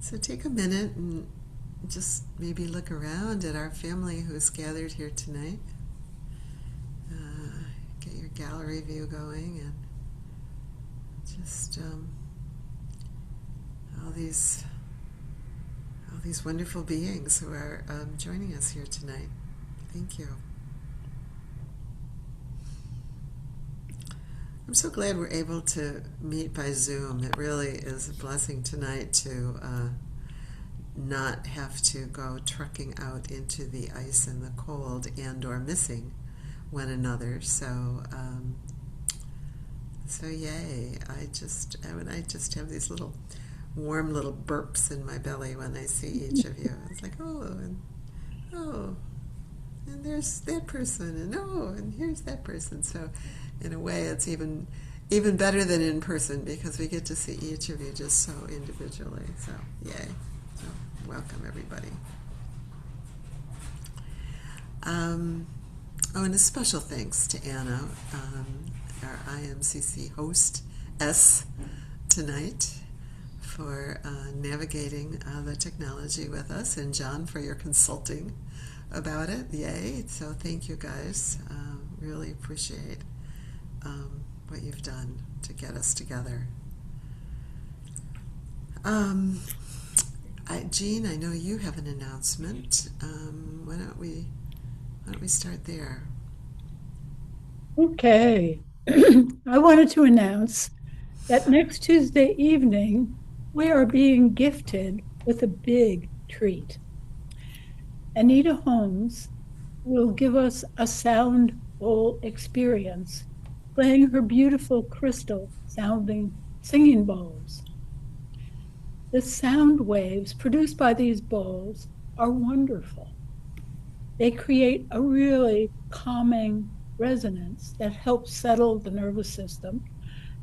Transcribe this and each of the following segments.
So take a minute and just maybe look around at our family who's gathered here tonight. Get your gallery view going and just all these wonderful beings who are joining us here tonight. Thank you. I'm so glad we're able to meet by Zoom. It really is a blessing tonight to not have to go trucking out into the ice and the cold and or missing one another. So yay! I just have these little warm little burps in my belly when I see each of you. It's like oh, and there's that person, and and here's that person. So in a way, it's even better than in person because we get to see each of you just so individually. So yay! So welcome everybody. And a special thanks to Anna, our IMCC host tonight, for navigating the technology with us, and John for your consulting about it. Yay! So thank you guys. Really appreciate what you've done to get us together. Jean, I know you have an announcement. Why don't we start there? Okay. I wanted to announce that next Tuesday evening, we are being gifted with a big treat. Anita Holmes will give us a sound bowl experience, playing her beautiful crystal sounding singing bowls. The sound waves produced by these bowls are wonderful. They create a really calming resonance that helps settle the nervous system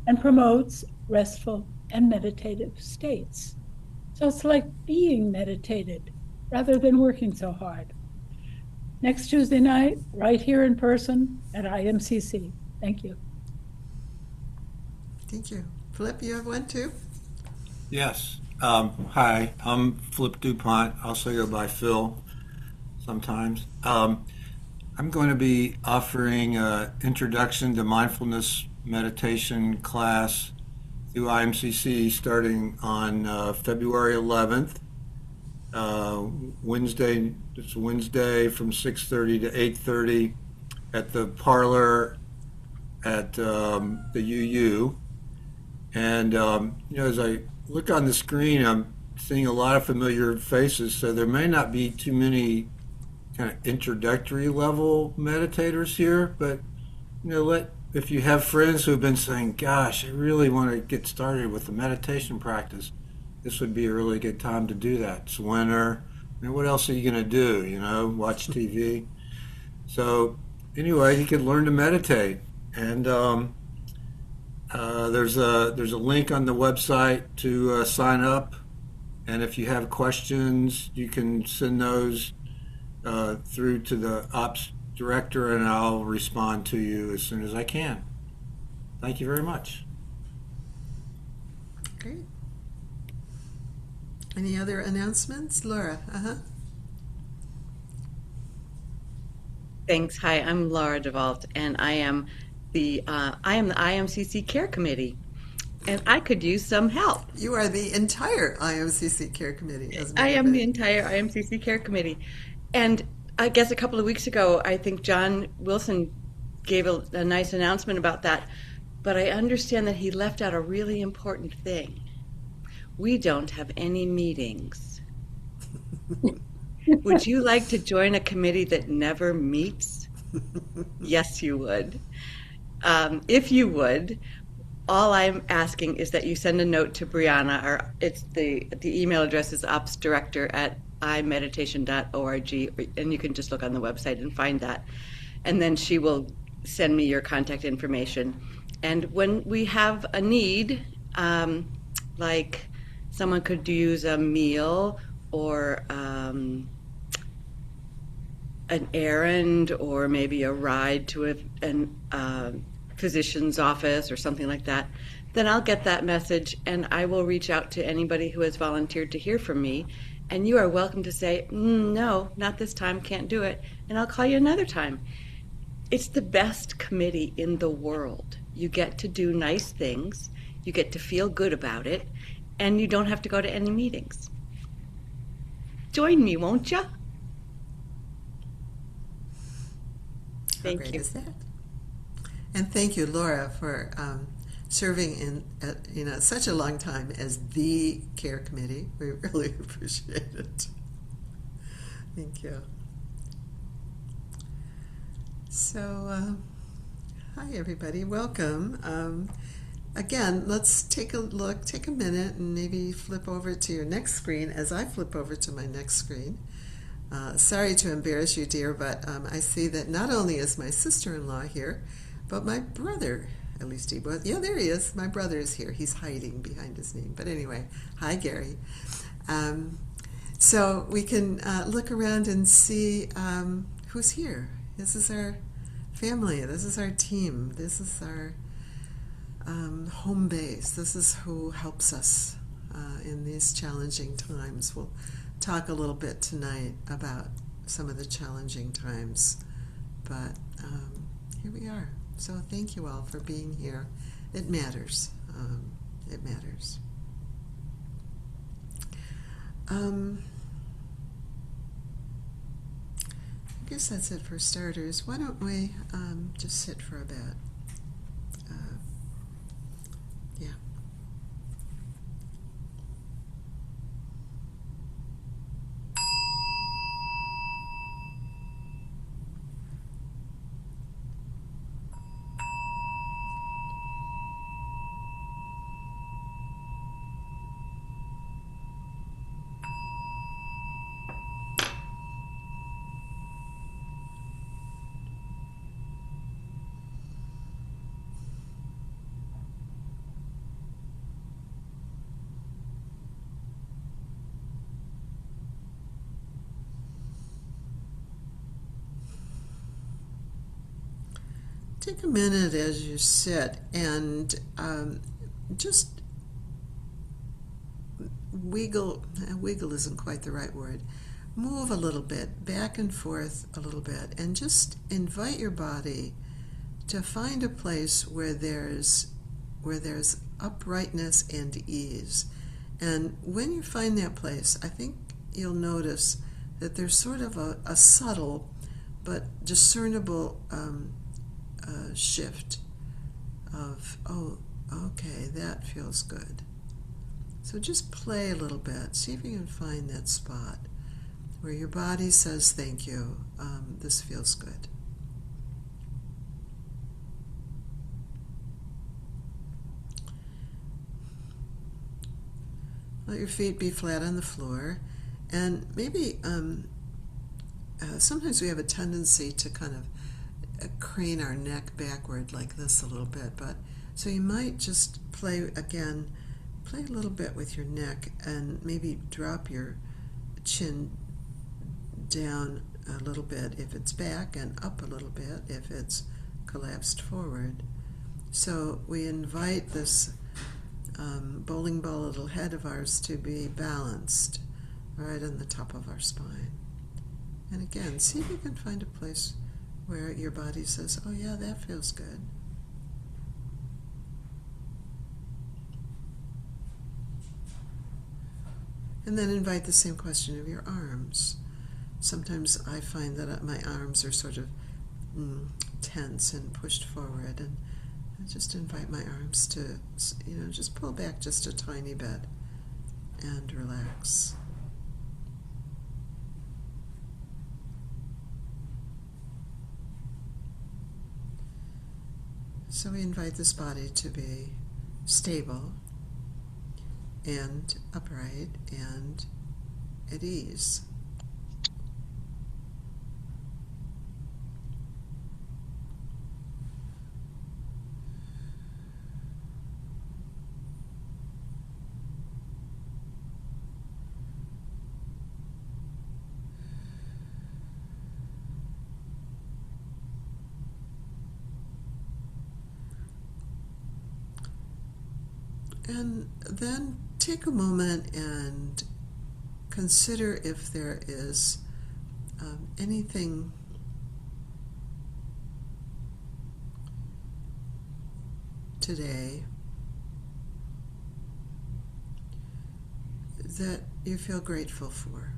and promotes restful and meditative states. So it's like being meditated rather than working so hard. Next Tuesday night, right here in person at IMCC. Thank you. Thank you. Flip, you have one too? Yes. Hi, I'm Flip DuPont. I also go by Phil sometimes. I'm going to be offering an introduction to mindfulness meditation class through IMCC starting on February 11th. Wednesday, it's Wednesday from 6:30 to 8:30 at the parlor at the UU. And as I look on the screen, I'm seeing a lot of familiar faces, so there may not be too many kind of introductory level meditators here, but if you have friends who have been saying, "Gosh, I really want to get started with the meditation practice," this would be a really good time to do that. It's winter. What else are you going to do? Watch TV. So anyway, you could learn to meditate, and there's a link on the website to sign up, and if you have questions, you can send those through to the ops director, and I'll respond to you as soon as I can. Thank you very much. Great. Any other announcements? Laura? Thanks. Hi, I'm Laura DeVault, and I am the IMCC Care Committee, and I could use some help. You are the entire IMCC Care Committee, as a I matter of am the fact. entire IMCC Care Committee, and I guess a couple of weeks ago, I think John Wilson gave a nice announcement about that, but I understand that he left out a really important thing. We don't have any meetings. Would you like to join a committee that never meets? Yes, you would. If you would, all I'm asking is that you send a note to Brianna, or it's the email address is opsdirector@imeditation.org, and you can just look on the website and find that. And then she will send me your contact information. And when we have a need, like someone could use a meal or an errand or maybe a ride to a physician's office or something like that, then I'll get that message and I will reach out to anybody who has volunteered to hear from me. And you are welcome to say, no, not this time, can't do it. And I'll call you another time. It's the best committee in the world. You get to do nice things, you get to feel good about it, and you don't have to go to any meetings. Join me, won't you? How Thank great you. is that? And thank you, Laura, for serving in such a long time as the care committee. We really appreciate it. Thank you. So, hi everybody, welcome. Again, let's take a look, take a minute, and maybe flip over to your next screen as I flip over to my next screen. Sorry to embarrass you, dear, but I see that not only is my sister-in-law here, but my brother, at least he was. Yeah, there he is. My brother is here. He's hiding behind his name. But anyway, hi, Gary. So we can look around and see who's here. This is our family. This is our team. This is our home base. This is who helps us in these challenging times. We'll talk a little bit tonight about some of the challenging times, but here we are. So thank you all for being here. It matters. It matters. I guess that's it for starters. Why don't we just sit for a bit? Yeah. Take a minute as you sit and just wiggle isn't quite the right word. Move a little bit, back and forth a little bit, and just invite your body to find a place where there's uprightness and ease. And when you find that place, I think you'll notice that there's sort of a subtle but discernible shift of, oh, okay, that feels good. So just play a little bit. See if you can find that spot where your body says, thank you, this feels good. Let your feet be flat on the floor, and maybe sometimes we have a tendency to kind of crane our neck backward like this a little bit, but so you might just play a little bit with your neck and maybe drop your chin down a little bit if it's back and up a little bit if it's collapsed forward. So we invite this bowling ball little head of ours to be balanced right on the top of our spine. And again, see if you can find a place where your body says, oh yeah, that feels good. And then invite the same question of your arms. Sometimes I find that my arms are sort of tense and pushed forward, and I just invite my arms to, just pull back just a tiny bit and relax. So we invite this body to be stable and upright and at ease. And then take a moment and consider if there is anything today that you feel grateful for.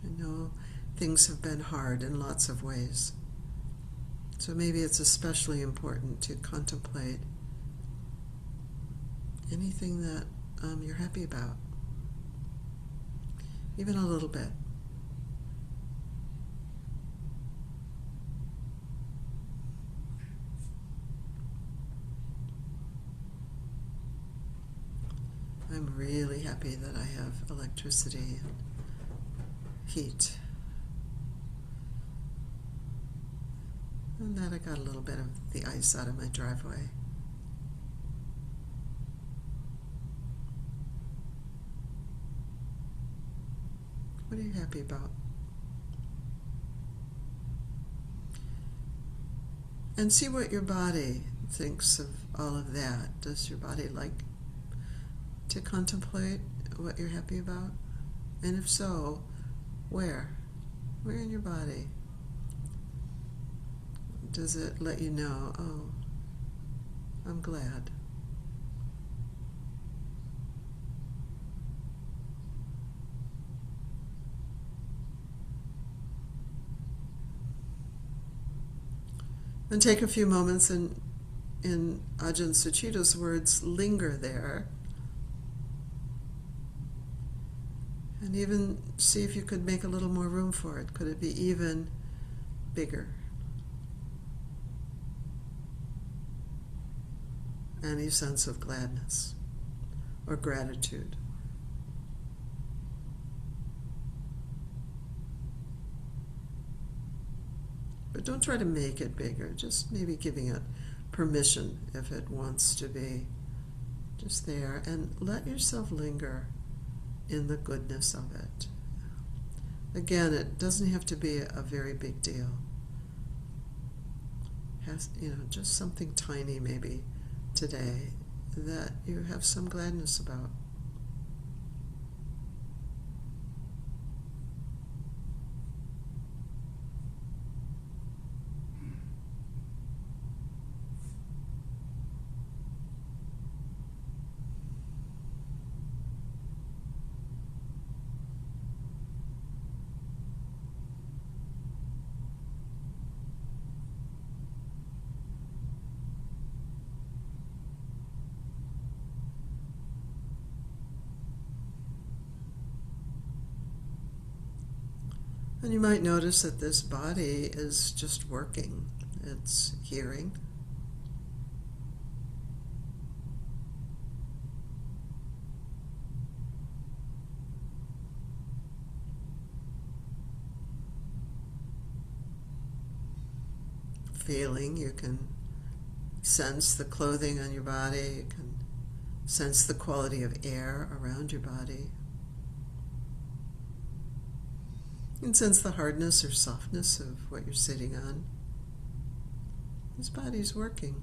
I know things have been hard in lots of ways, so maybe it's especially important to contemplate anything that you're happy about, even a little bit. I'm really happy that I have electricity and heat. And that I got a little bit of the ice out of my driveway. What are you happy about? And see what your body thinks of all of that. Does your body like to contemplate what you're happy about? And if so, where? Where in your body? Does it let you know, oh, I'm glad? And take a few moments and, in Ajahn Suchito's words, linger there. And even see if you could make a little more room for it. Could it be even bigger? Any sense of gladness or gratitude? But don't try to make it bigger, just maybe giving it permission if it wants to be just there, and let yourself linger in the goodness of it. Again, it doesn't have to be a very big deal. Just something tiny maybe today that you have some gladness about. And you might notice that this body is just working. It's hearing. Feeling. You can sense the clothing on your body. You can sense the quality of air around your body. You can sense the hardness or softness of what you're sitting on. This body's working.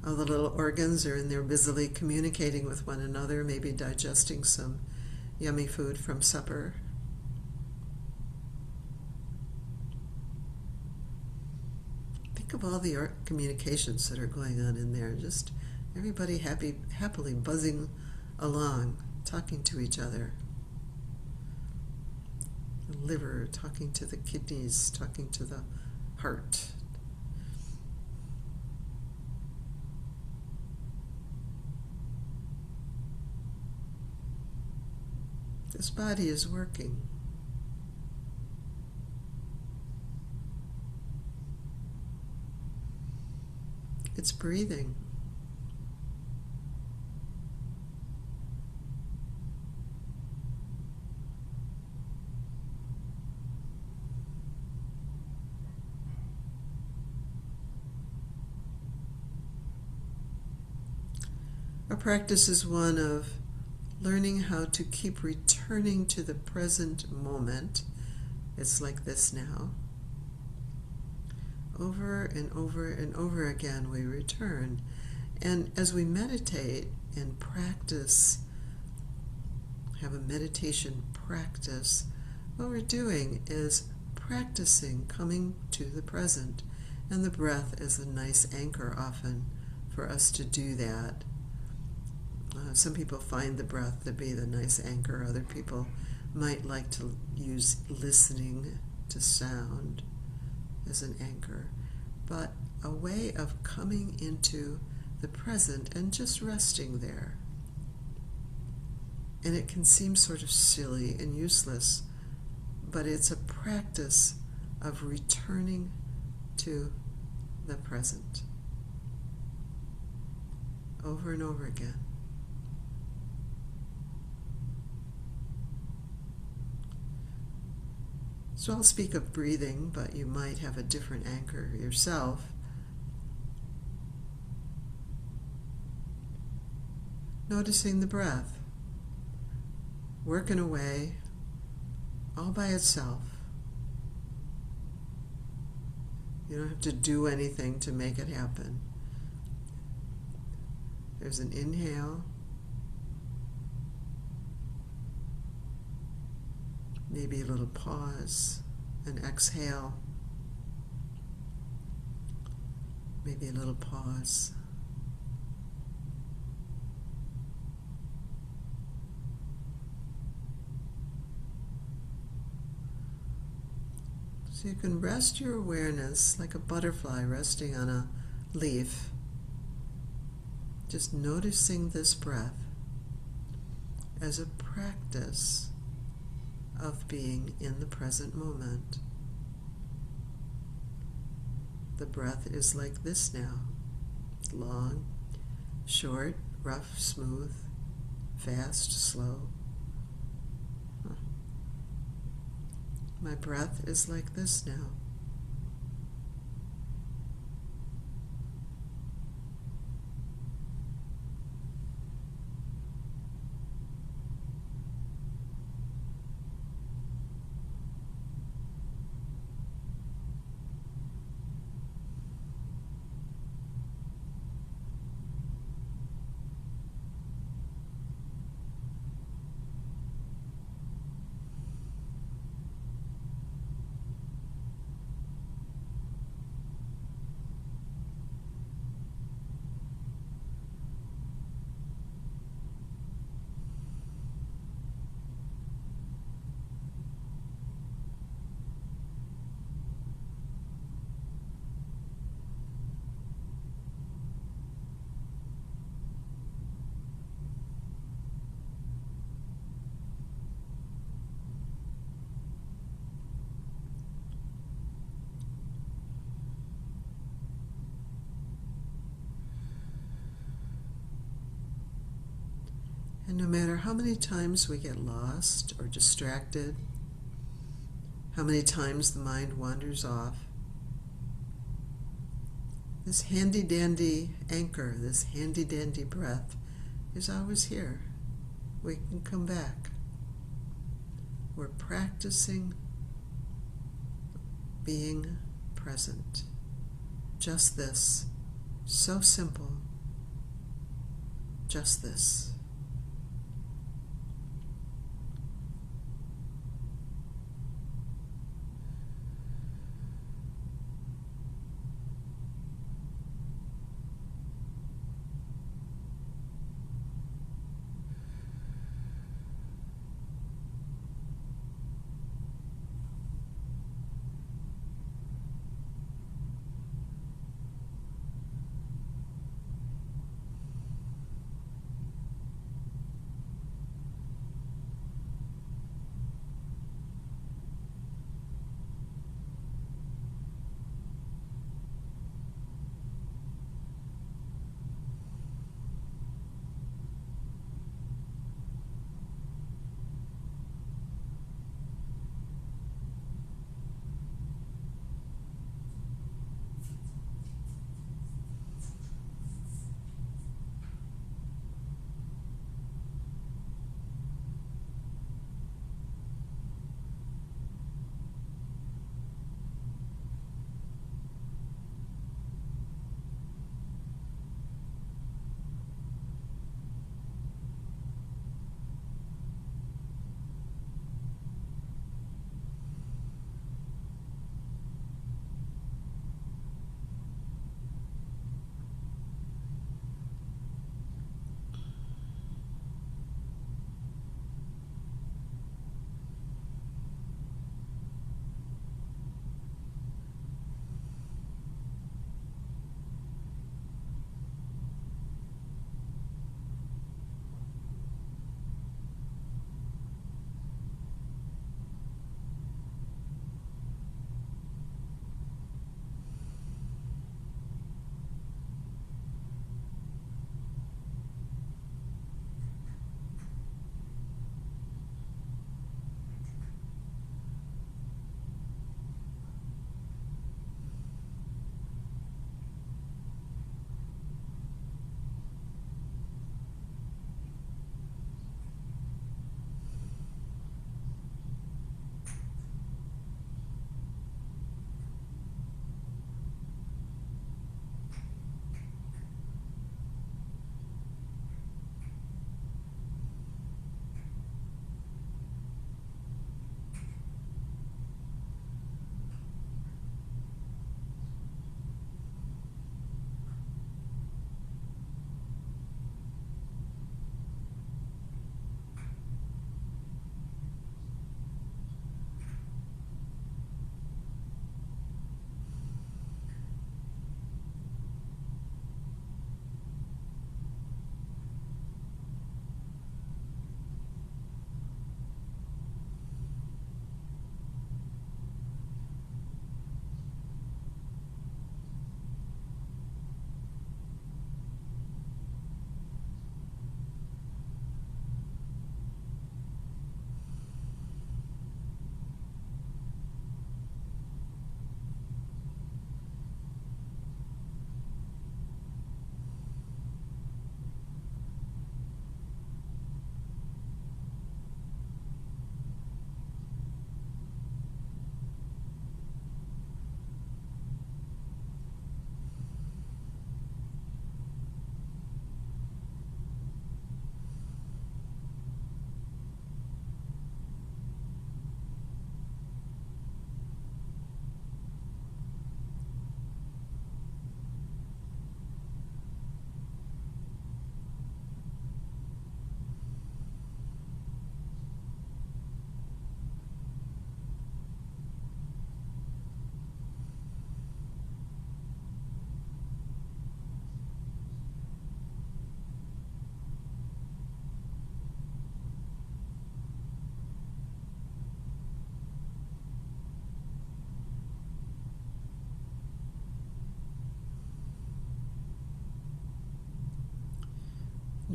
All the little organs are in there busily communicating with one another, maybe digesting some yummy food from supper. Think of all the communications that are going on in there. Just everybody happily buzzing along, talking to each other. The liver talking to the kidneys, talking to the heart. This body is working. It's breathing. Our practice is one of learning how to keep returning to the present moment is like this now. Over and over and over again we return. And as we meditate and practice, have a meditation practice, what we're doing is practicing coming to the present. And the breath is a nice anchor often for us to do that. Some people find the breath to be the nice anchor. Other people might like to use listening to sound as an anchor. But a way of coming into the present and just resting there. And it can seem sort of silly and useless, but it's a practice of returning to the present over and over again. So I'll speak of breathing, but you might have a different anchor yourself. Noticing the breath, working away all by itself. You don't have to do anything to make it happen. There's an inhale, maybe a little pause, an exhale, maybe a little pause. So you can rest your awareness like a butterfly resting on a leaf, just noticing this breath as a practice of being in the present moment. The breath is like this now: long, short, rough, smooth, fast, slow. My breath is like this now. And no matter how many times we get lost or distracted, how many times the mind wanders off, this handy-dandy anchor, this handy-dandy breath is always here. We can come back. We're practicing being present. Just this. So simple. Just this.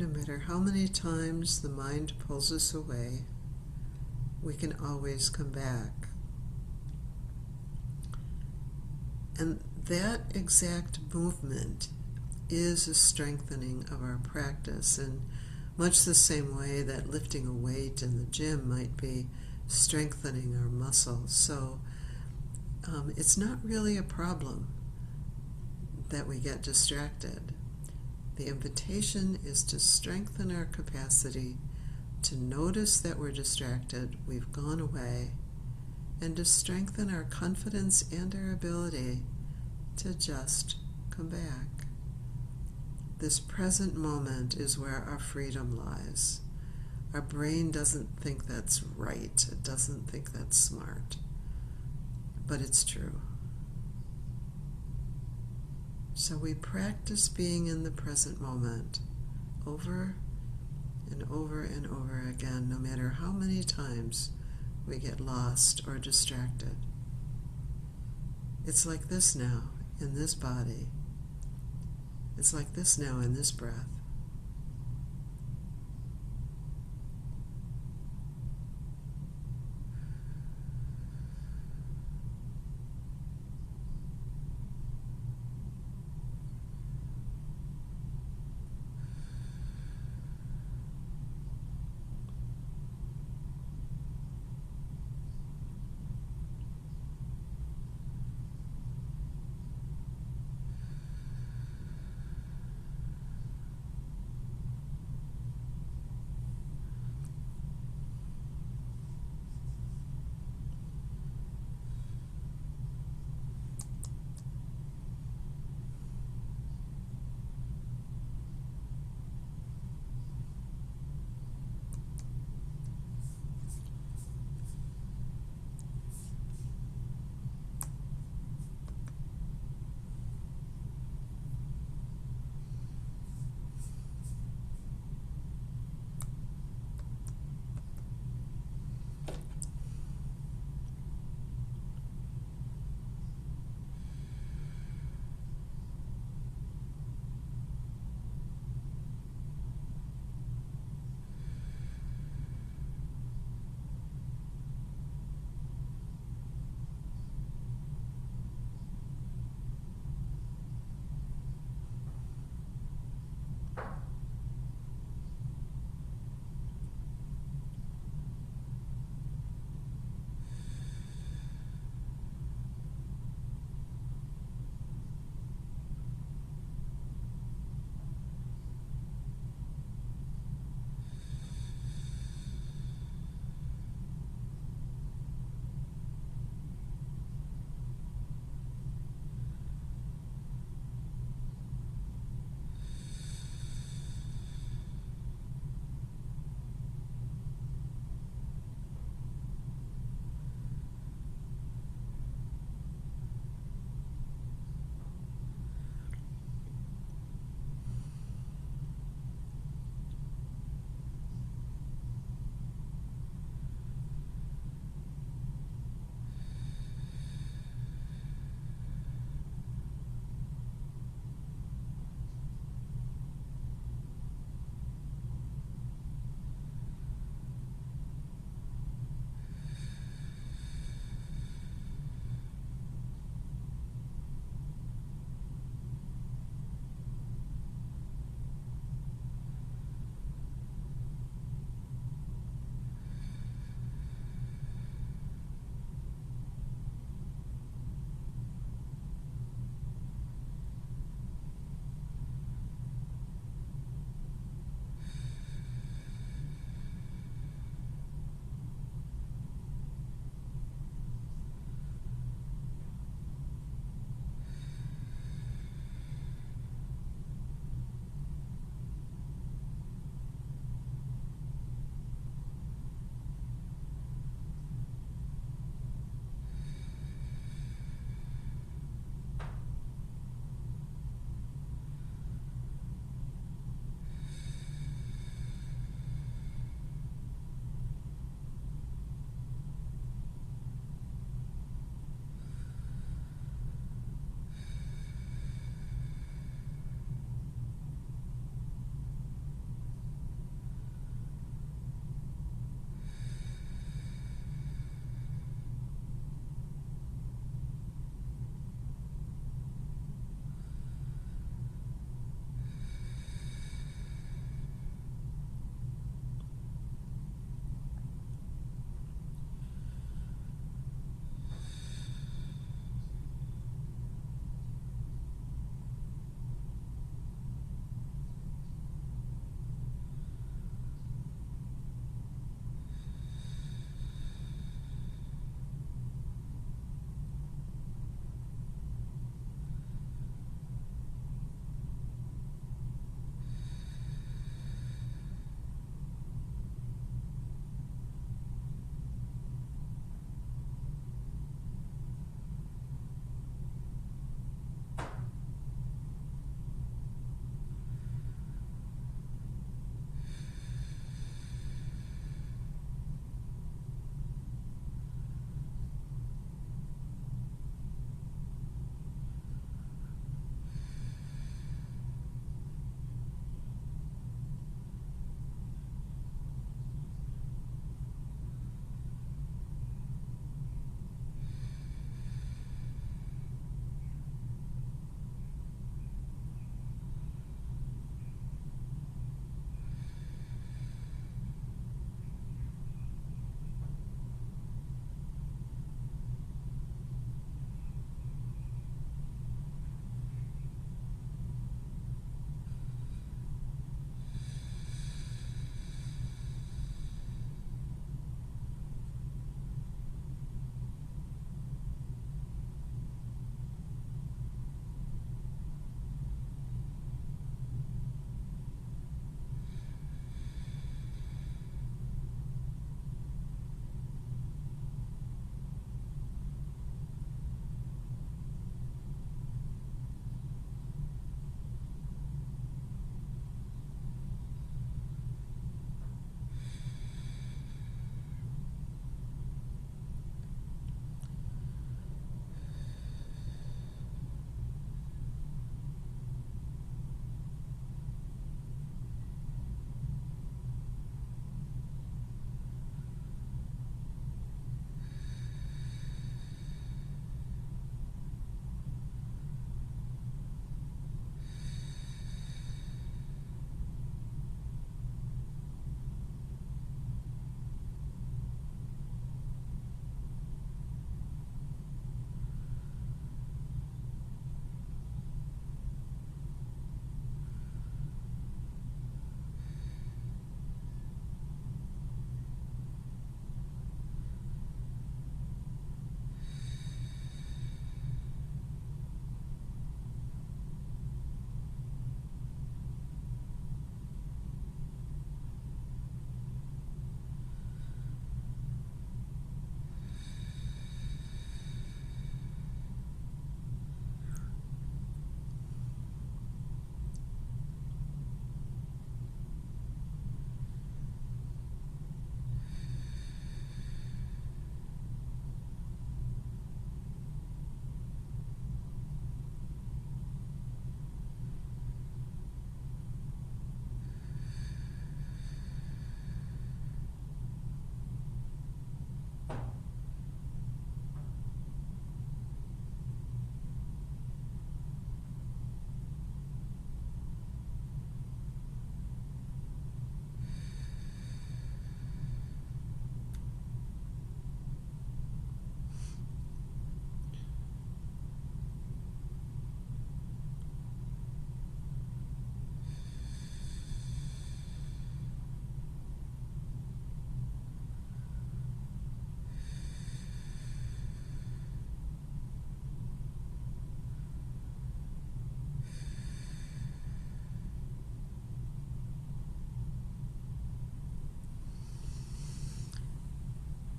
no matter how many times the mind pulls us away, we can always come back. And that exact movement is a strengthening of our practice, in much the same way that lifting a weight in the gym might be strengthening our muscles. So it's not really a problem that we get distracted. The invitation is to strengthen our capacity to notice that we're distracted, we've gone away, and to strengthen our confidence and our ability to just come back. This present moment is where our freedom lies. Our brain doesn't think that's right, it doesn't think that's smart, but it's true. So we practice being in the present moment over and over and over again, no matter how many times we get lost or distracted. It's like this now in this body. It's like this now in this breath.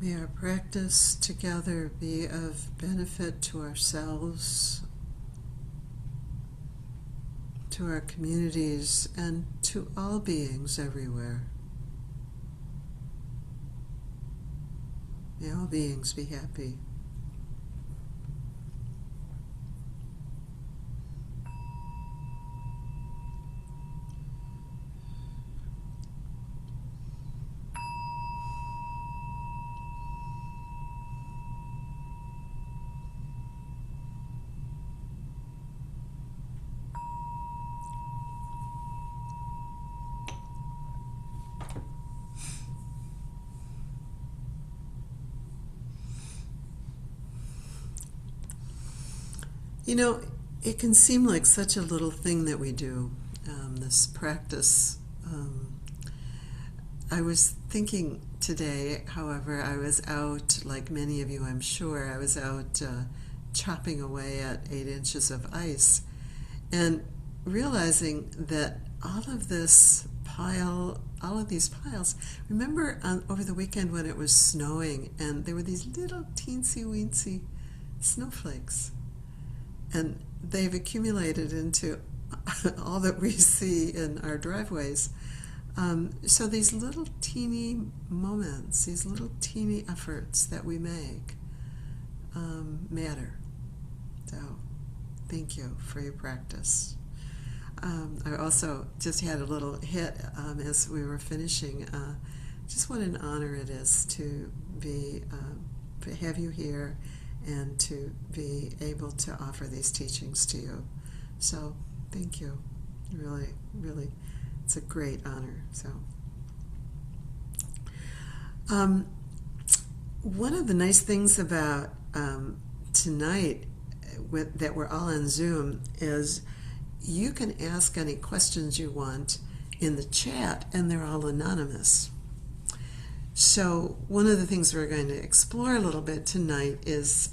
May our practice together be of benefit to ourselves, to our communities, and to all beings everywhere. May all beings be happy. You know, it can seem like such a little thing that we do, this practice. I was thinking today, however, I was out, like many of you I'm sure, I was out chopping away at 8 inches of ice and realizing that all of these piles, remember over the weekend when it was snowing and there were these little teensy-weensy snowflakes? And they've accumulated into all that we see in our driveways. So these little teeny moments, these little teeny efforts that we make matter. So thank you for your practice. I also just had a little hit as we were finishing. Just what an honor it is to have you here and to be able to offer these teachings to you. So thank you. Really, really, it's a great honor. So one of the nice things about tonight that we're all on Zoom is you can ask any questions you want in the chat, and they're all anonymous. So one of the things we're going to explore a little bit tonight is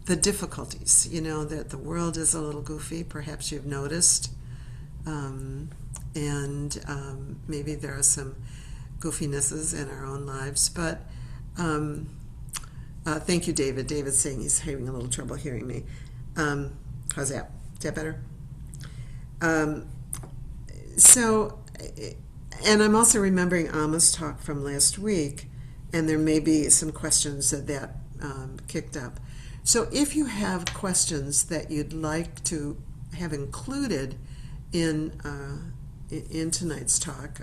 the difficulties. You know, that the world is a little goofy, perhaps you've noticed, and maybe there are some goofinesses in our own lives, but thank you, David. David's saying he's having a little trouble hearing me. How's that? Is that better? And I'm also remembering Amma's talk from last week, and there may be some questions that kicked up. So if you have questions that you'd like to have included in tonight's talk,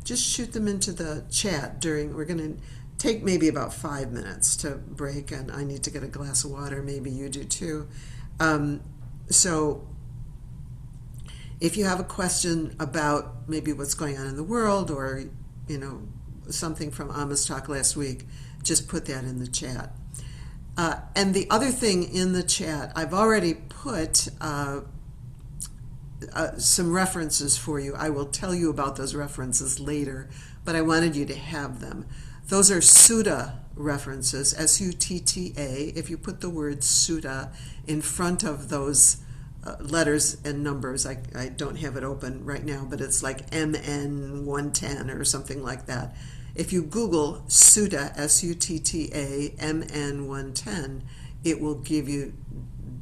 just shoot them into the chat we're going to take maybe about 5 minutes to break, and I need to get a glass of water, maybe you do too. So if you have a question about maybe what's going on in the world, or something from Amma's talk last week, just put that in the chat. And the other thing in the chat, I've already put some references for you. I will tell you about those references later, but I wanted you to have them. Those are sutta references, S-U-T-T-A. If you put the word sutta in front of those letters and numbers, I don't have it open right now, but it's like MN 110 or something like that. If you Google sutta, S-U-T-T-A, MN 110, it will give you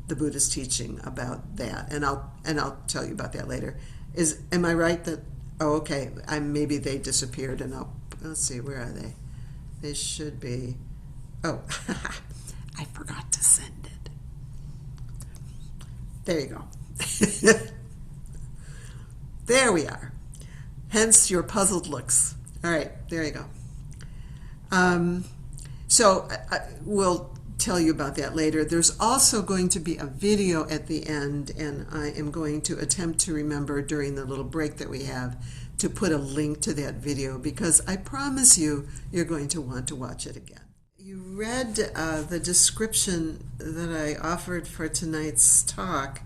the Buddha's teaching about that, and I'll tell you about that later. Am I right that? Oh, okay. Maybe they disappeared, and let's see, where are they? They should be. Oh, I forgot to send it. There you go. There we are. Hence your puzzled looks. All right, there you go. So we'll tell you about that later. There's also going to be a video at the end, and I am going to attempt to remember during the little break that we have to put a link to that video, because I promise you're going to want to watch it again. You read the description that I offered for tonight's talk,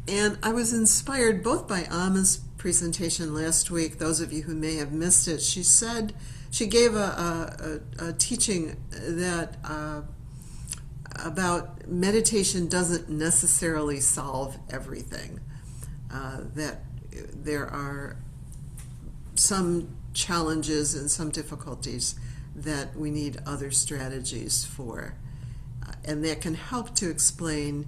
and I was inspired both by Amma's presentation last week. Those of you who may have missed it, she gave a teaching that about meditation doesn't necessarily solve everything, that there are some challenges and some difficulties that we need other strategies for. And that can help to explain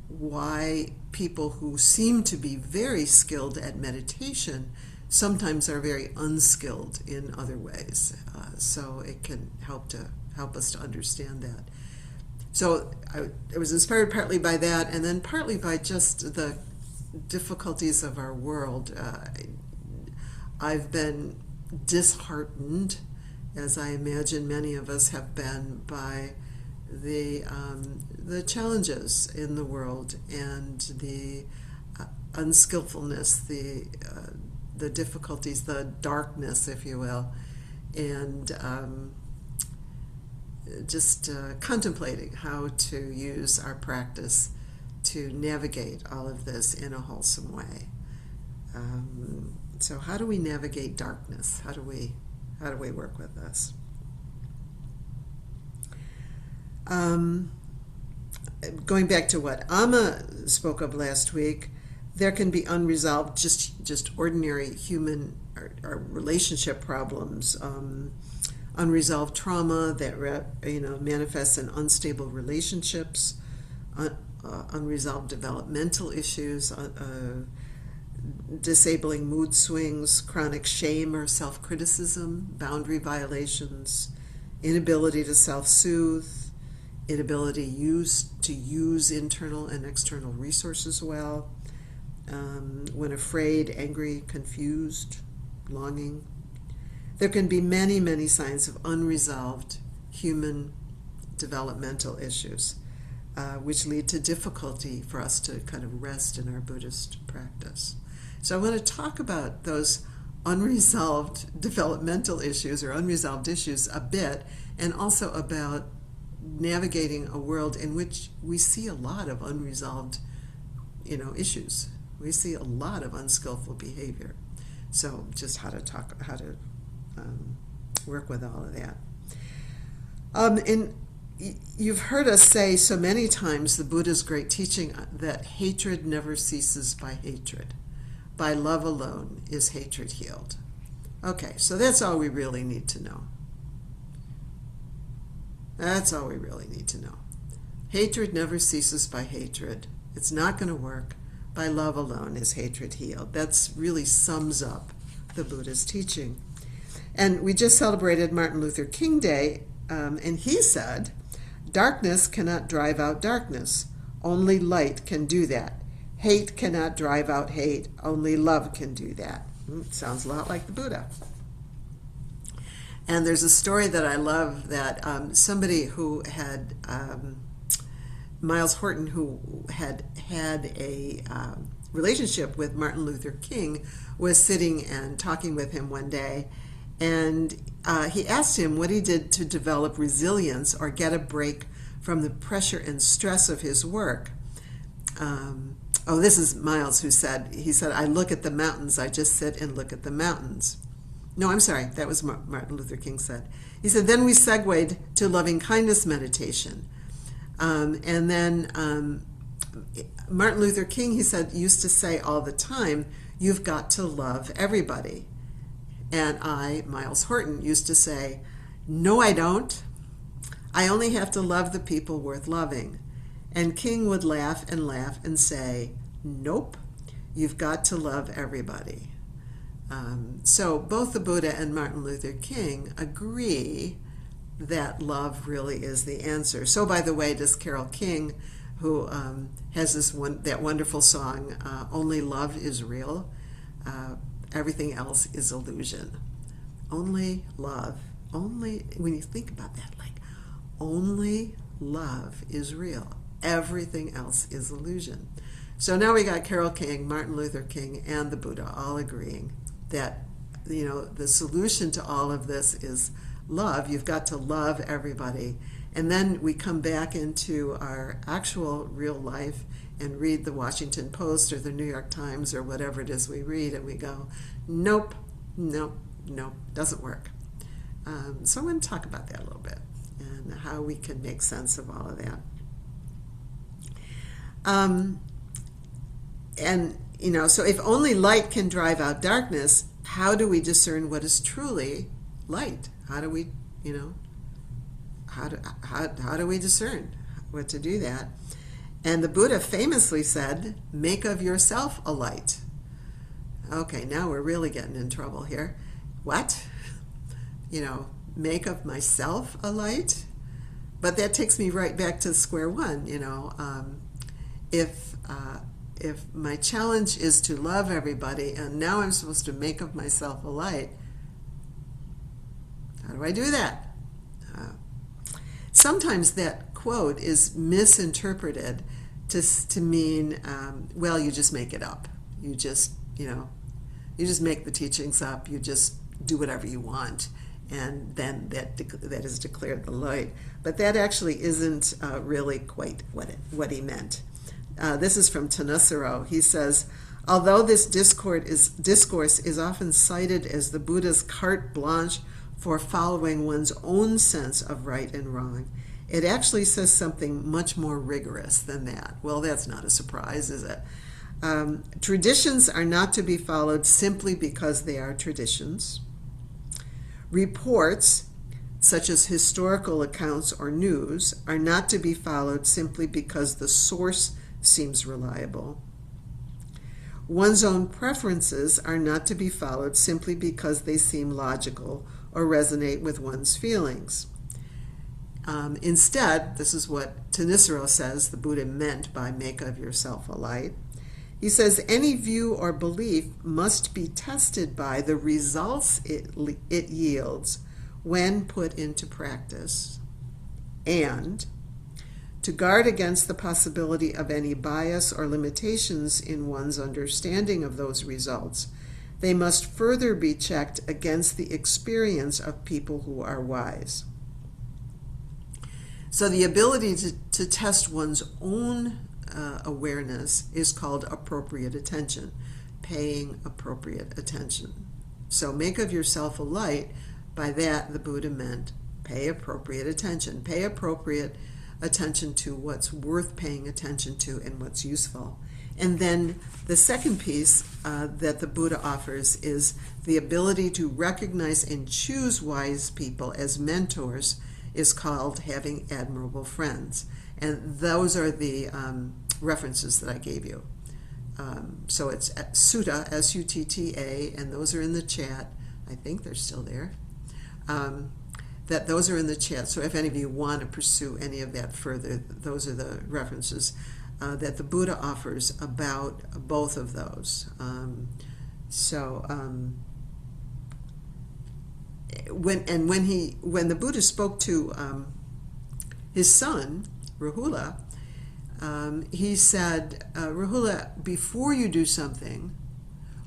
why people who seem to be very skilled at meditation sometimes are very unskilled in other ways. So it can help us to understand that. So I was inspired partly by that, and then partly by just the difficulties of our world. I've been disheartened, as I imagine many of us have been, by the challenges in the world and the unskillfulness, the difficulties, the darkness, if you will, and just contemplating how to use our practice to navigate all of this in a wholesome way. So how do we navigate darkness? How do we work with this? Going back to what Amma spoke of last week, there can be unresolved, just ordinary human or relationship problems, unresolved trauma that manifests in unstable relationships, unresolved developmental issues, disabling mood swings, chronic shame or self-criticism, boundary violations, inability to self-soothe, inability to use internal and external resources well, when afraid, angry, confused, longing. There can be many, many signs of unresolved human developmental issues, which lead to difficulty for us to kind of rest in our Buddhist practice. So I want to talk about those unresolved developmental issues or unresolved issues a bit, and also about navigating a world in which we see a lot of unresolved, issues. We see a lot of unskillful behavior. So just how to work with all of that. And you've heard us say so many times the Buddha's great teaching that hatred never ceases by hatred. By love alone is hatred healed. Okay, so that's all we really need to know. That's all we really need to know. Hatred never ceases by hatred. It's not going to work. By love alone is hatred healed. That really sums up the Buddha's teaching. And we just celebrated Martin Luther King Day, and he said, "Darkness cannot drive out darkness. Only light can do that. Hate cannot drive out hate. Only love can do that." Sounds a lot like the Buddha. And there's a story that I love that somebody who had, Miles Horton, who had a relationship with Martin Luther King, was sitting and talking with him one day, and he asked him what he did to develop resilience or get a break from the pressure and stress of his work. This is Miles who said, "I look at the mountains, I just sit and look at the mountains." No, I'm sorry, that was Martin Luther King said. He said, then we segued to loving kindness meditation. And then Martin Luther King, he said, used to say all the time, "You've got to love everybody." And I, Miles Horton, used to say, "No, I don't. I only have to love the people worth loving." And King would laugh and say, "Nope, you've got to love everybody." So both the Buddha and Martin Luther King agree that love really is the answer. So, by the way, does Carole King, who has that wonderful song, "Only Love is Real, Everything Else is Illusion." Only love, when you think about that, only love is real. Everything else is illusion. So now we got Carole King, Martin Luther King, and the Buddha all agreeing that, the solution to all of this is love. You've got to love everybody. And then we come back into our actual real life and read the Washington Post or the New York Times or whatever it is we read, and we go, nope, doesn't work. So I'm going to talk about that a little bit and how we can make sense of all of that. So if only light can drive out darkness, how do we discern what is truly light? How do we You know, how do we discern what to do that? And the Buddha famously said, make of yourself a light. Okay, now we're really getting in trouble here. What? You know, make of myself a light? But that takes me right back to square one, you know. If my challenge is to love everybody, and now I'm supposed to make of myself a light, how do I do that? Sometimes that quote is misinterpreted to mean, well, you just make it up. You just make the teachings up. You just do whatever you want, and then that is declared the light. But that actually isn't really quite what he meant. This is from Thanissaro. He says, although this discourse is often cited as the Buddha's carte blanche for following one's own sense of right and wrong, it actually says something much more rigorous than that. Well, that's not a surprise, is it? Traditions are not to be followed simply because they are traditions. Reports, such as historical accounts or news, are not to be followed simply because the source seems reliable. One's own preferences are not to be followed simply because they seem logical or resonate with one's feelings. Instead, this is what Thanissaro says the Buddha meant by make of yourself a light. He says any view or belief must be tested by the results it yields when put into practice, and to guard against the possibility of any bias or limitations in one's understanding of those results, they must further be checked against the experience of people who are wise. So the ability to test one's own awareness is called appropriate attention, paying appropriate attention. So make of yourself a light. By that, the Buddha meant pay appropriate attention. Pay appropriate attention to what's worth paying attention to and what's useful. And then the second piece that the Buddha offers is the ability to recognize and choose wise people as mentors is called having admirable friends. And those are the references that I gave you. So it's Sutta, S-U-T-T-A, and those are in the chat. I think they're still there. That those are in the chat. So if any of you want to pursue any of that further, those are the references that the Buddha offers about both of those. When the Buddha spoke to his son Rahula, he said, Rahula, before you do something,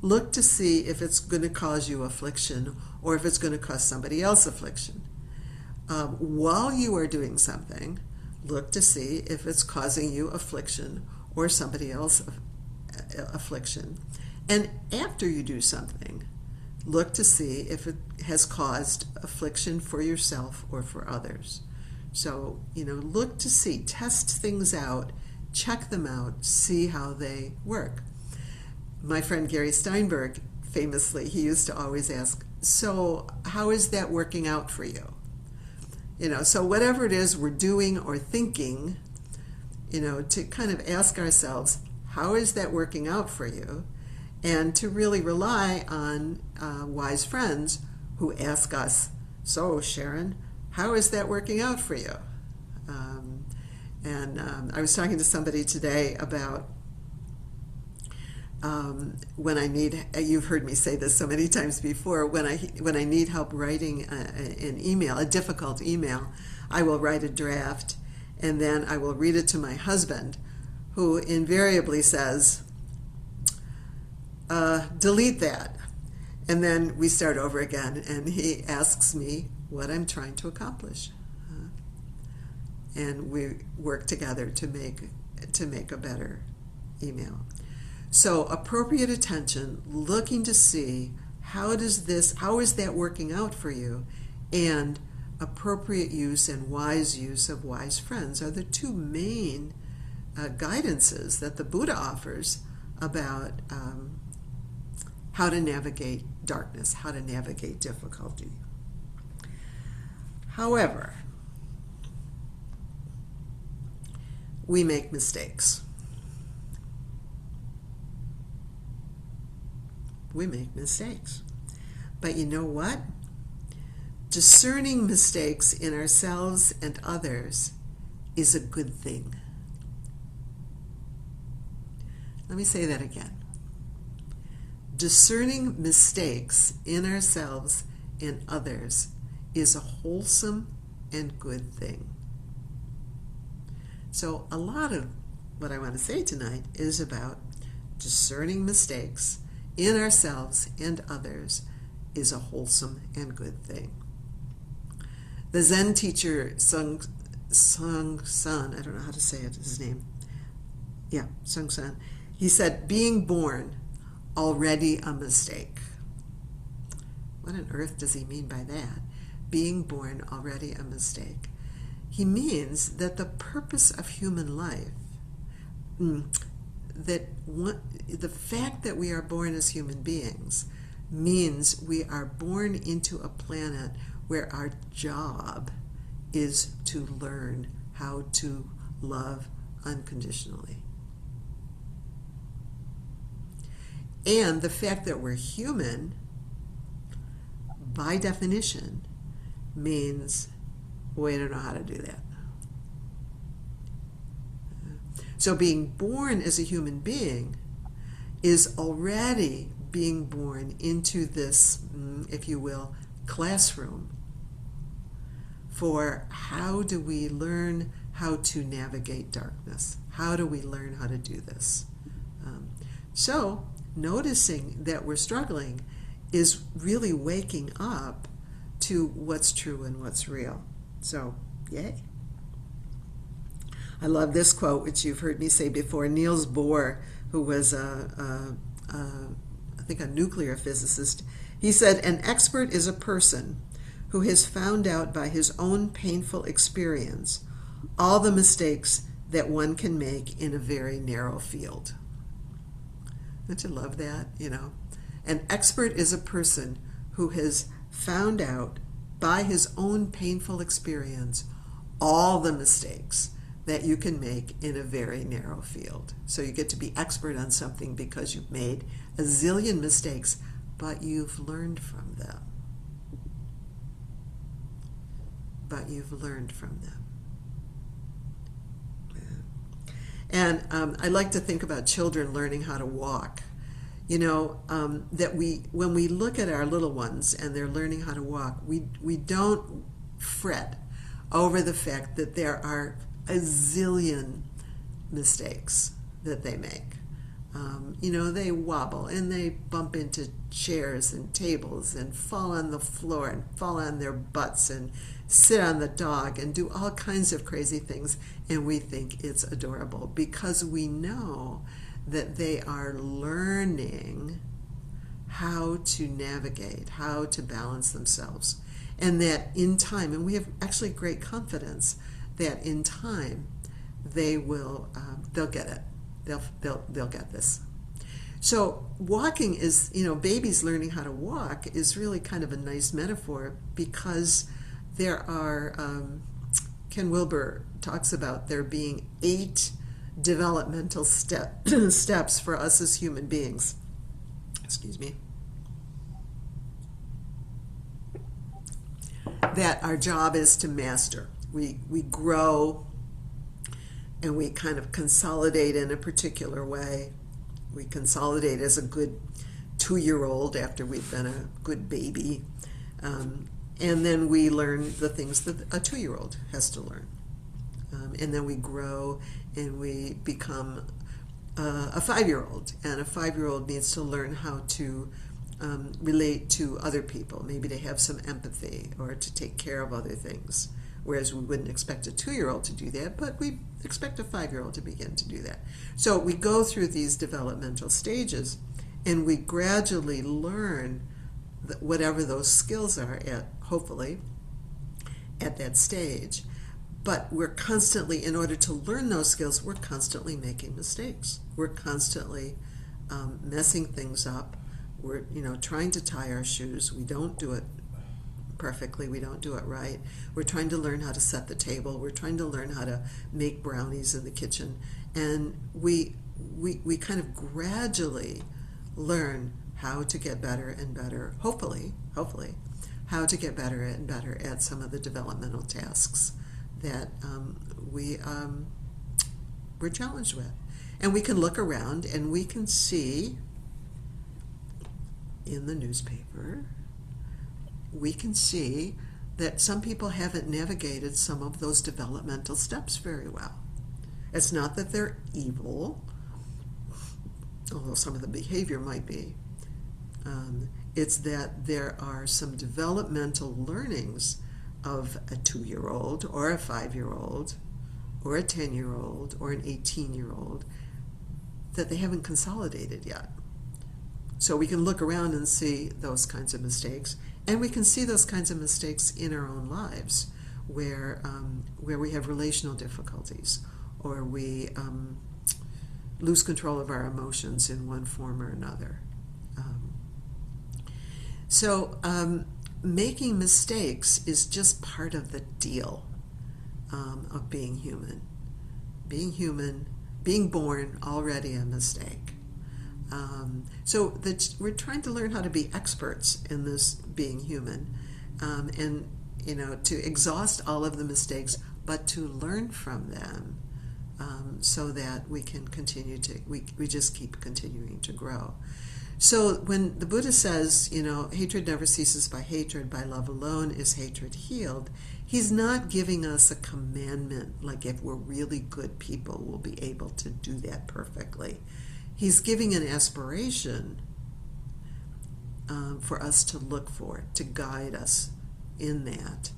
look to see if it's going to cause you affliction or if it's going to cause somebody else affliction. While you are doing something, look to see if it's causing you affliction or somebody else affliction. And after you do something, look to see if it has caused affliction for yourself or for others. So, look to see, test things out, check them out, see how they work. My friend Gary Steinberg, famously, he used to always ask, so how is that working out for you? So whatever it is we're doing or thinking, to kind of ask ourselves, how is that working out for you? And to really rely on wise friends who ask us, so Sharon, how is that working out for you? I was talking to somebody today about when I need, you've heard me say this so many times before, when I need help writing an email, a difficult email, I will write a draft and then I will read it to my husband, who invariably says, delete that. And then we start over again and he asks me what I'm trying to accomplish. And we work together to make a better email. So appropriate attention, looking to see how is that working out for you, and appropriate use and wise use of wise friends are the two main guidances that the Buddha offers about how to navigate darkness, how to navigate difficulty. However, we make mistakes. We make mistakes. But you know what? Discerning mistakes in ourselves and others is a good thing. Let me say that again. Discerning mistakes in ourselves and others is a wholesome and good thing. So a lot of what I want to say tonight is about discerning mistakes in ourselves and others is a wholesome and good thing. The Zen teacher Sung San, I don't know how to say it, his name. Yeah, Sung San. He said, being born, already a mistake. What on earth does he mean by that? Being born, already a mistake. He means that the purpose of human life, the fact that we are born as human beings means we are born into a planet where our job is to learn how to love unconditionally. And the fact that we're human, by definition, means we don't know how to do that. So being born as a human being is already being born into this, if you will, classroom for how do we learn how to navigate darkness? How do we learn how to do this? So noticing that we're struggling is really waking up to what's true and what's real. So, yay. I love this quote, which you've heard me say before. Niels Bohr, who was I think a nuclear physicist, he said, an expert is a person who has found out by his own painful experience all the mistakes that one can make in a very narrow field. Don't you love that? You know, an expert is a person who has found out by his own painful experience all the mistakes that you can make in a very narrow field. So you get to be expert on something because you've made a zillion mistakes, but you've learned from them. But you've learned from them. And I like to think about children learning how to walk. You know, that when we look at our little ones and they're learning how to walk, we don't fret over the fact that there are a zillion mistakes that they make. You know, they wobble and they bump into chairs and tables and fall on the floor and fall on their butts and sit on the dog and do all kinds of crazy things, and we think it's adorable because we know that they are learning how to navigate, how to balance themselves, and that in time, and we have actually great confidence that in time they will, they'll get it. They'll get this. So walking is, you know, babies learning how to walk is really kind of a nice metaphor because there are, Ken Wilber talks about there being 8 developmental steps for us as human beings. Excuse me. That our job is to master. We grow and we kind of consolidate in a particular way. We consolidate as a good 2-year-old after we've been a good baby. And then we learn the things that a 2-year-old has to learn. And then we grow and we become a 5-year-old. And a 5-year-old needs to learn how to relate to other people, maybe to have some empathy or to take care of other things. Whereas we wouldn't expect a 2-year-old to do that, but we expect a 5-year-old to begin to do that. So we go through these developmental stages and we gradually learn whatever those skills are at, hopefully, at that stage. But we're constantly, in order to learn those skills, we're constantly making mistakes. We're constantly messing things up. We're, trying to tie our shoes. We don't do it perfectly. We don't do it right. We're trying to learn how to set the table. We're trying to learn how to make brownies in the kitchen. And we kind of gradually learn how to get better and better, hopefully, how to get better and better at some of the developmental tasks that we're challenged with. And we can look around and we can see in the newspaper, we can see that some people haven't navigated some of those developmental steps very well. It's not that they're evil, although some of the behavior might be. It's that there are some developmental learnings of a 2-year-old or a 5-year-old or a 10-year-old or an 18-year-old that they haven't consolidated yet. So we can look around and see those kinds of mistakes, and we can see those kinds of mistakes in our own lives where we have relational difficulties, or we lose control of our emotions in one form or another. So making mistakes is just part of the deal of being human. Being human, being born already a mistake. So we're trying to learn how to be experts in this being human, and to exhaust all of the mistakes, but to learn from them, so that we can continue to we just keep continuing to grow. So when the Buddha says, hatred never ceases by hatred, by love alone is hatred healed, he's not giving us a commandment, like if we're really good people, we'll be able to do that perfectly. He's giving an aspiration for us to look for, to guide us in that,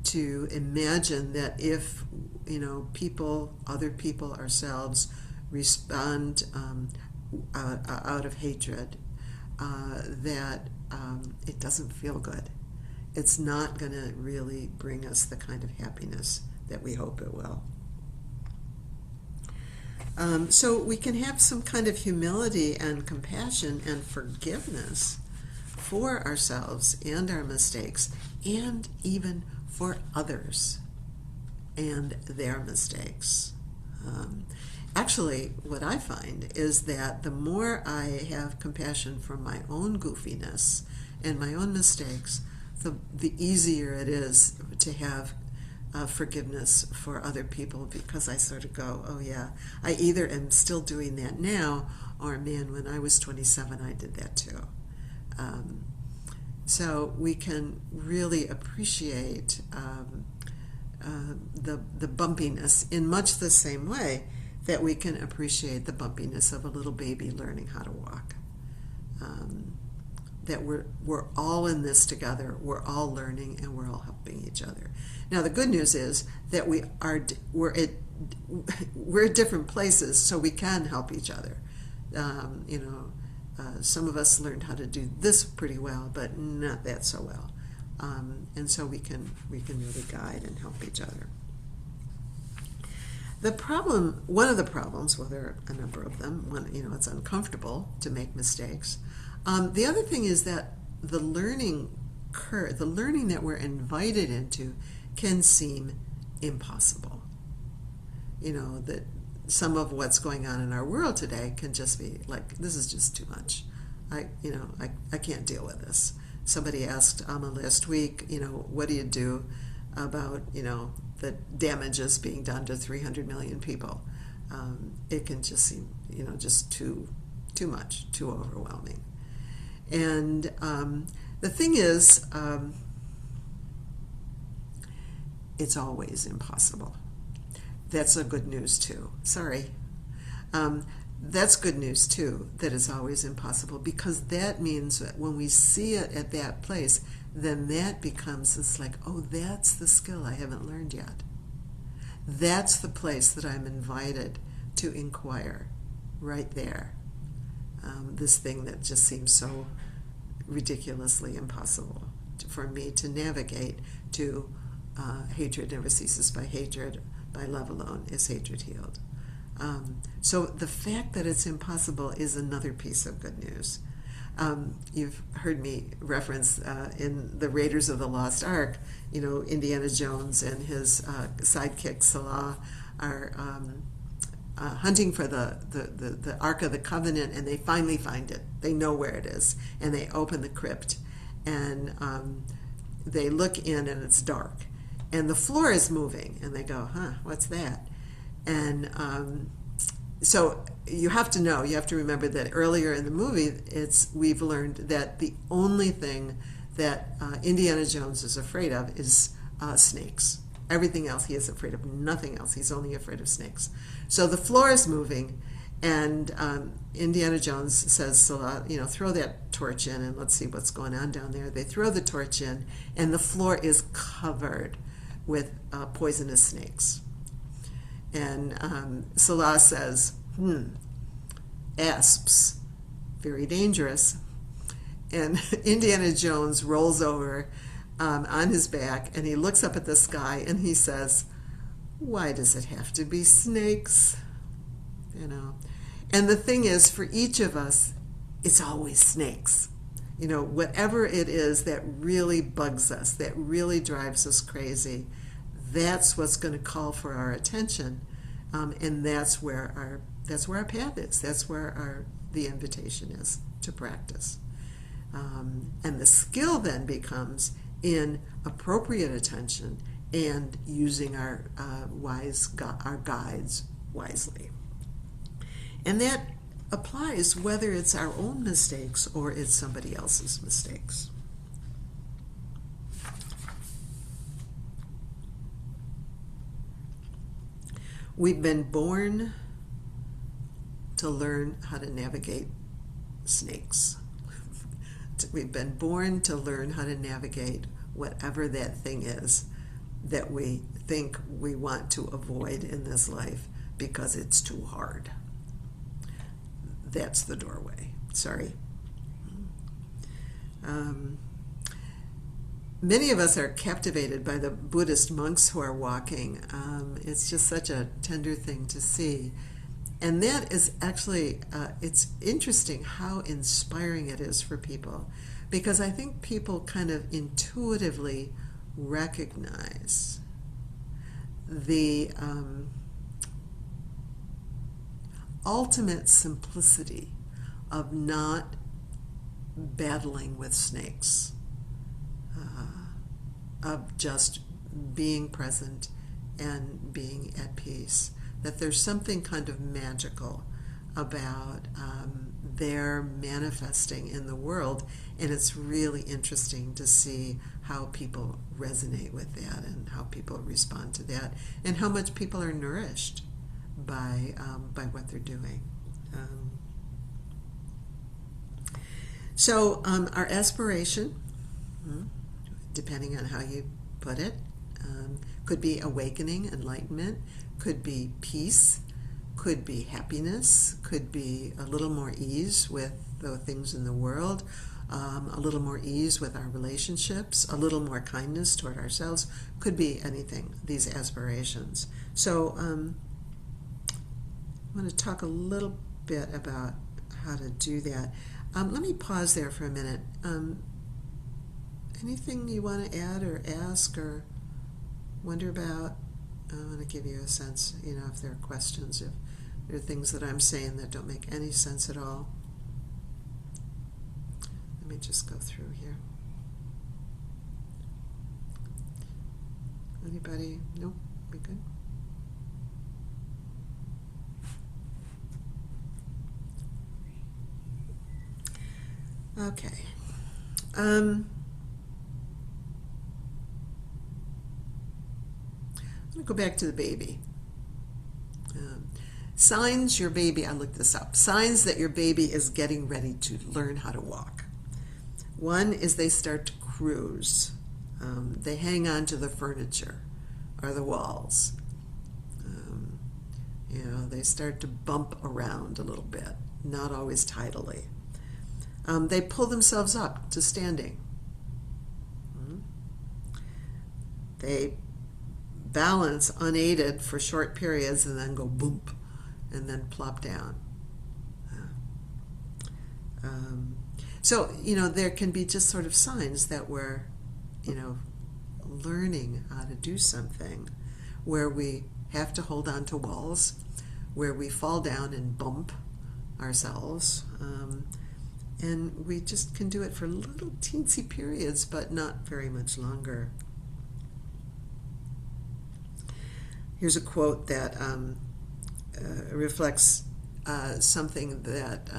to imagine that if, other people, ourselves, respond out of hatred, that it doesn't feel good. It's not going to really bring us the kind of happiness that we hope it will. So we can have some kind of humility and compassion and forgiveness for ourselves and our mistakes, and even for others and their mistakes. Actually, what I find is that the more I have compassion for my own goofiness and my own mistakes, the easier it is to have forgiveness for other people, because I sort of go, oh yeah, I either am still doing that now, or man, when I was 27, I did that too. So we can really appreciate the bumpiness in much the same way that we can appreciate the bumpiness of a little baby learning how to walk. That we're all in this together, we're all learning, and we're all helping each other. Now the good news is that we're at different places, so we can help each other. Some of us learned how to do this pretty well, but not that so well, and so we can really guide and help each other. One of the problems, well, there are a number of them. One, it's uncomfortable to make mistakes. The other thing is that the learning that we're invited into can seem impossible. That some of what's going on in our world today can just be like, this is just too much. I can't deal with this. Somebody asked Amma last week, what do you do about, the damages being done to 300 million people? It can just seem, just too much, too overwhelming. And the thing is, it's always impossible. That's a good news too. Sorry. That's good news too, that it's always impossible, because that means that when we see it at that place, then that becomes this like, oh, that's the skill I haven't learned yet. That's the place that I'm invited to inquire, right there. This thing that just seems so ridiculously impossible for me to navigate to. Hatred never ceases by hatred, by love alone is hatred healed. So the fact that it's impossible is another piece of good news. You've heard me reference in the Raiders of the Lost Ark, Indiana Jones and his sidekick Salah are hunting for the Ark of the Covenant, and they finally find it. They know where it is, and they open the crypt, and they look in, and it's dark, and the floor is moving, and they go, what's that? And so you have to remember that earlier in the movie, we've learned that the only thing that Indiana Jones is afraid of is snakes. Everything else he is afraid of, nothing else. He's only afraid of snakes. So the floor is moving, and Indiana Jones says, throw that torch in and let's see what's going on down there. They throw the torch in, and the floor is covered with poisonous snakes. And Salah says, asps, very dangerous. And Indiana Jones rolls over on his back, and he looks up at the sky, and he says, why does it have to be snakes? And the thing is, for each of us, it's always snakes. Whatever it is that really bugs us, that really drives us crazy, that's what's going to call for our attention, and that's where our path is. That's where the invitation is to practice. And the skill then becomes in appropriate attention and using our guides wisely. And that applies whether it's our own mistakes or it's somebody else's mistakes. We've been born to learn how to navigate snakes. We've been born to learn how to navigate whatever that thing is that we think we want to avoid in this life because it's too hard. That's the doorway. Sorry. Many of us are captivated by the Buddhist monks who are walking. It's just such a tender thing to see. And that is actually, it's interesting how inspiring it is for people, because I think people kind of intuitively recognize the ultimate simplicity of not battling with snakes, of just being present and being at peace. That there's something kind of magical about their manifesting in the world, and it's really interesting to see how people resonate with that and how people respond to that, and how much people are nourished by what they're doing. So our aspiration, depending on how you put it, could be awakening, enlightenment, could be peace, could be happiness, could be a little more ease with the things in the world, a little more ease with our relationships, a little more kindness toward ourselves, could be anything, these aspirations. So I want to talk a little bit about how to do that. Let me pause there for a minute. Anything you want to add or ask or wonder about? I want to give you a sense, if there are questions, if there are things that I'm saying that don't make any sense at all. Let me just go through here. Anybody? Nope, we good? Okay. Go back to the baby. Signs your baby, I looked this up, signs that your baby is getting ready to learn how to walk. One is they start to cruise. They hang on to the furniture or the walls. They start to bump around a little bit, not always tidily. They pull themselves up to standing. They balance unaided for short periods and then go boom and then plop down. So, there can be just sort of signs that we're, learning how to do something where we have to hold on to walls, where we fall down and bump ourselves. And we just can do it for little teensy periods, but not very much longer. Here's a quote that reflects something that,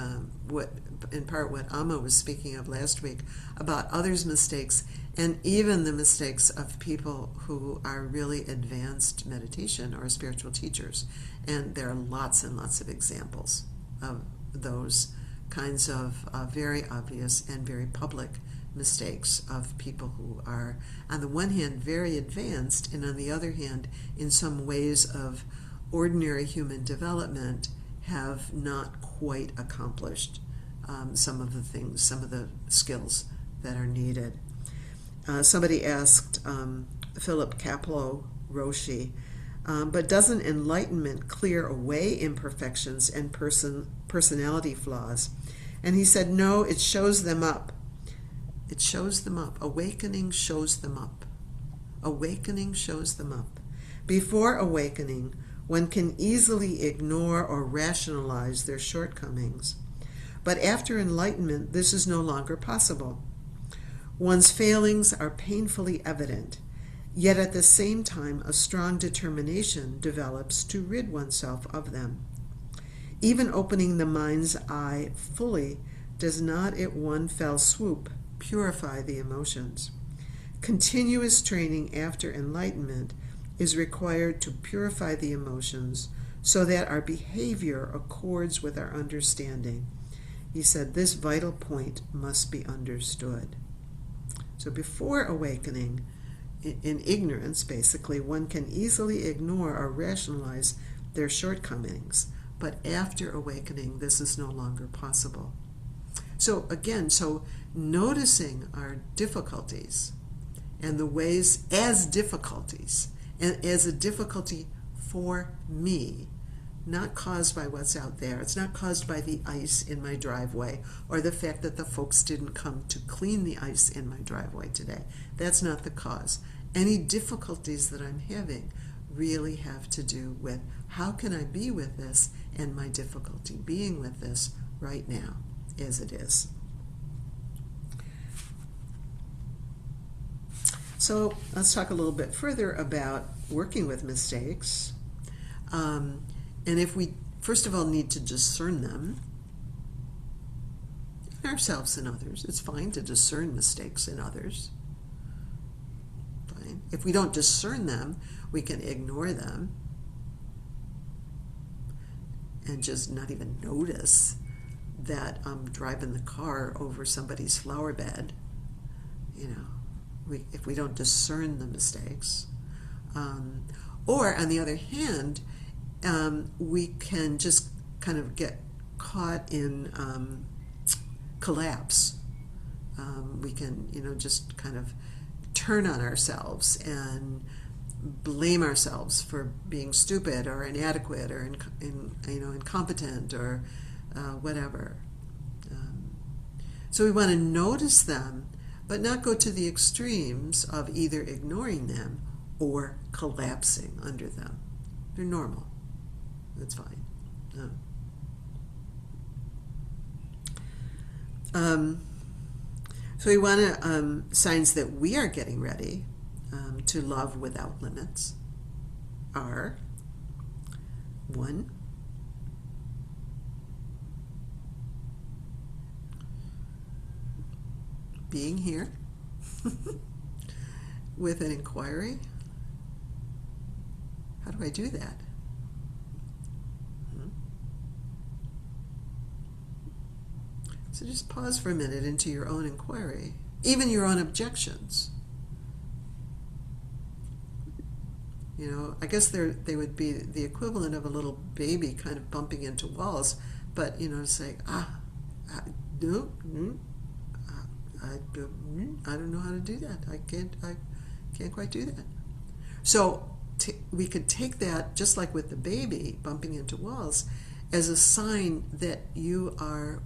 in part what Amma was speaking of last week, about others' mistakes, and even the mistakes of people who are really advanced meditation or spiritual teachers. And there are lots and lots of examples of those kinds of very obvious and very public mistakes of people who are, on the one hand, very advanced, and on the other hand, in some ways of ordinary human development, have not quite accomplished some of the skills that are needed. Somebody asked Philip Kapleau Roshi, but doesn't enlightenment clear away imperfections and personality flaws? And he said, no, it shows them up. It shows them up. Awakening shows them up. Awakening shows them up. Before awakening, one can easily ignore or rationalize their shortcomings. But after enlightenment, this is no longer possible. One's failings are painfully evident, yet at the same time a strong determination develops to rid oneself of them. Even opening the mind's eye fully does not at one fell swoop purify the emotions. Continuous training after enlightenment is required to purify the emotions so that our behavior accords with our understanding. He said this vital point must be understood. So before awakening, in ignorance, basically, one can easily ignore or rationalize their shortcomings. But after awakening, this is no longer possible. So again, noticing our difficulties and the ways as difficulties, and as a difficulty for me, not caused by what's out there. It's not caused by the ice in my driveway or the fact that the folks didn't come to clean the ice in my driveway today. That's not the cause. Any difficulties that I'm having really have to do with how can I be with this and my difficulty being with this right now as it is. So let's talk a little bit further about working with mistakes. And if we, first of all, need to discern them in ourselves and others. It's fine to discern mistakes in others. Fine. If we don't discern them, we can ignore them and just not even notice that I'm driving the car over somebody's flower bed. If we don't discern the mistakes. Or, on the other hand, we can just kind of get caught in collapse. We can, just kind of turn on ourselves and blame ourselves for being stupid or inadequate or incompetent or whatever. So we want to notice them, but not go to the extremes of either ignoring them or collapsing under them. They're normal. That's fine. So we want to, signs that we are getting ready to love without limits are 1, being here with an inquiry. How do I do that? So just pause for a minute into your own inquiry, even your own objections. I guess they would be the equivalent of a little baby kind of bumping into walls, but say, no, I don't know how to do that. I can't quite do that. So we could take that, just like with the baby bumping into walls, as a sign that you're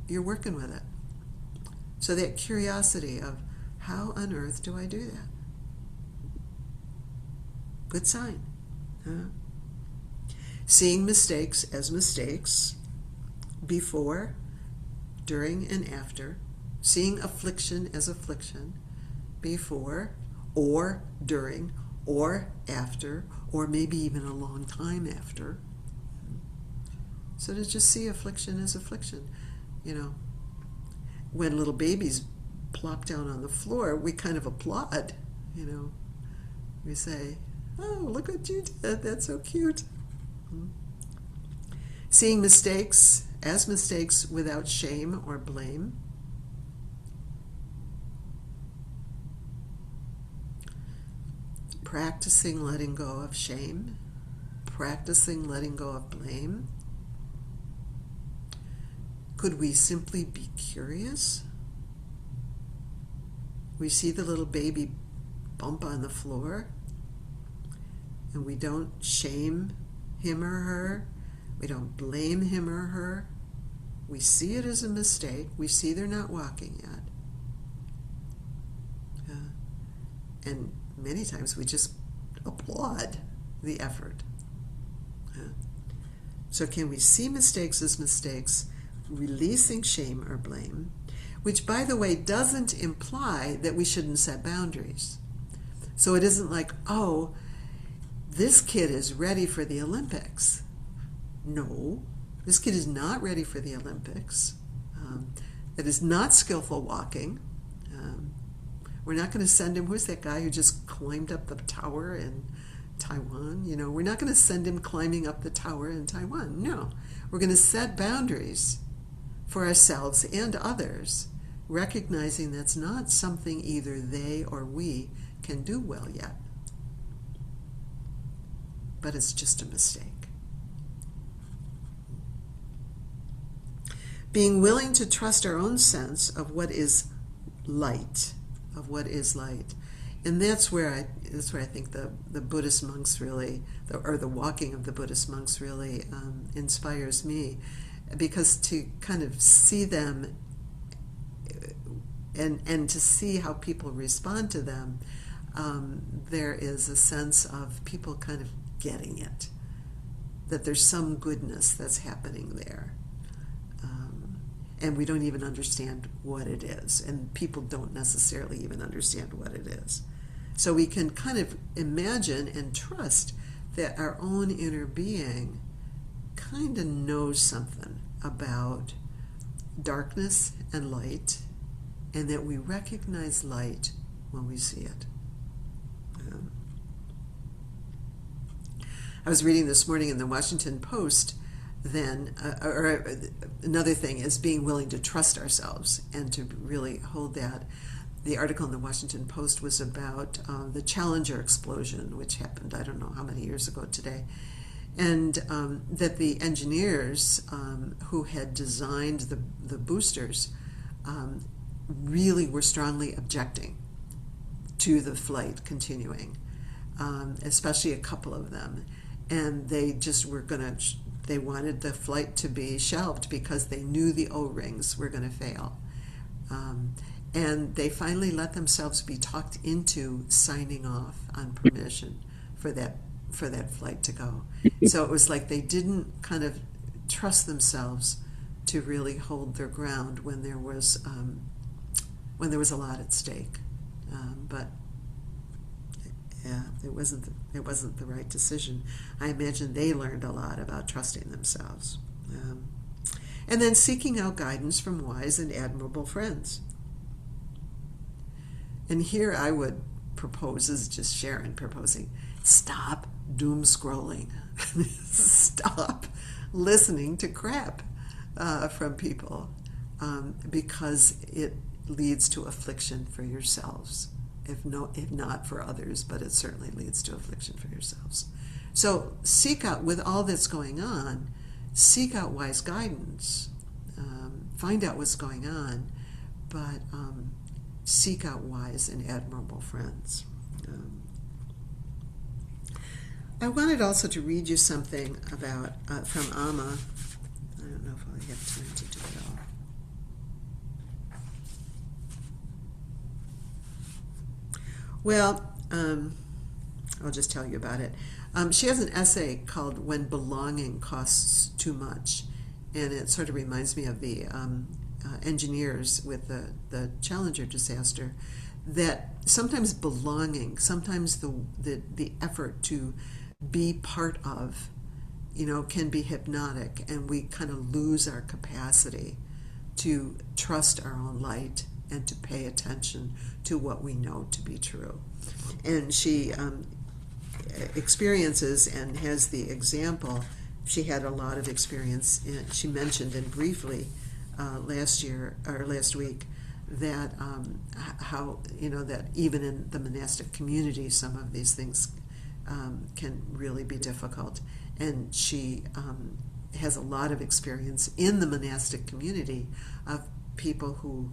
you're working with it. So that curiosity of, how on earth do I do that? Good sign. Huh? Seeing mistakes as mistakes, before, during, and after. Seeing affliction as affliction, before, or during, or after, or maybe even a long time after. So to just see affliction as affliction. You know, when little babies plop down on the floor, we kind of applaud, you know. We say, oh, look what you did, that's so cute. Seeing mistakes as mistakes without shame or blame. Practicing letting go of shame. Practicing letting go of blame. Could we simply be curious? We see the little baby bump on the floor, and we don't shame him or her. We don't blame him or her. We see it as a mistake. We see they're not walking yet. And many times we just applaud the effort. So can we see mistakes as mistakes, releasing shame or blame, which, by the way, doesn't imply that we shouldn't set boundaries. So it isn't like, oh, this kid is ready for the Olympics. No, this kid is not ready for the Olympics. It is not skillful walking. We're not going to send him, who's that guy who just climbed up the tower in Taiwan? You know, we're not going to send him climbing up the tower in Taiwan. No, we're going to set boundaries for ourselves and others, recognizing that's not something either they or we can do well yet. But it's just a mistake. Being willing to trust our own sense of what is light, and that's where I think the Buddhist monks really, or the walking of the Buddhist monks really inspires me, because to kind of see them and to see how people respond to them, there is a sense of people kind of getting it, that there's some goodness that's happening there. And we don't even understand what it is, and people don't necessarily even understand what it is. So we can kind of imagine and trust that our own inner being kind of knows something about darkness and light, and that we recognize light when we see it. I was reading this morning in the Washington Post, then, or another thing is being willing to trust ourselves and to really hold that. The article in the Washington Post was about the Challenger explosion, which happened, I don't know how many years ago today, and that the engineers who had designed the boosters really were strongly objecting to the flight continuing, especially a couple of them. And they just were going to, they wanted the flight to be shelved because they knew the O-rings were going to fail. And they finally let themselves be talked into signing off on permission for that flight to go. So it was like they didn't kind of trust themselves to really hold their ground when there was a lot at stake. But yeah, it wasn't the right decision. I imagine they learned a lot about trusting themselves. And then seeking out guidance from wise and admirable friends. And here I would propose, this is just Sharon proposing, stop doom scrolling. Stop listening to crap from people, because it leads to affliction for yourselves. If not for others, but it certainly leads to affliction for yourselves. So seek out, with all that's going on, seek out wise guidance. Find out what's going on, but seek out wise and admirable friends. I wanted also to read you something about from Amma. I don't know if I have time to do it all. Well, I'll just tell you about it. She has an essay called "When Belonging Costs Too Much," and it sort of reminds me of the engineers with the Challenger disaster. That sometimes belonging, sometimes the effort to be part of, can be hypnotic, and we kind of lose our capacity to trust our own light and to pay attention to what we know to be true. And she experiences and has the example. She had a lot of experience. She mentioned and briefly last week that how that even in the monastic community, some of these things can really be difficult. And she has a lot of experience in the monastic community of people who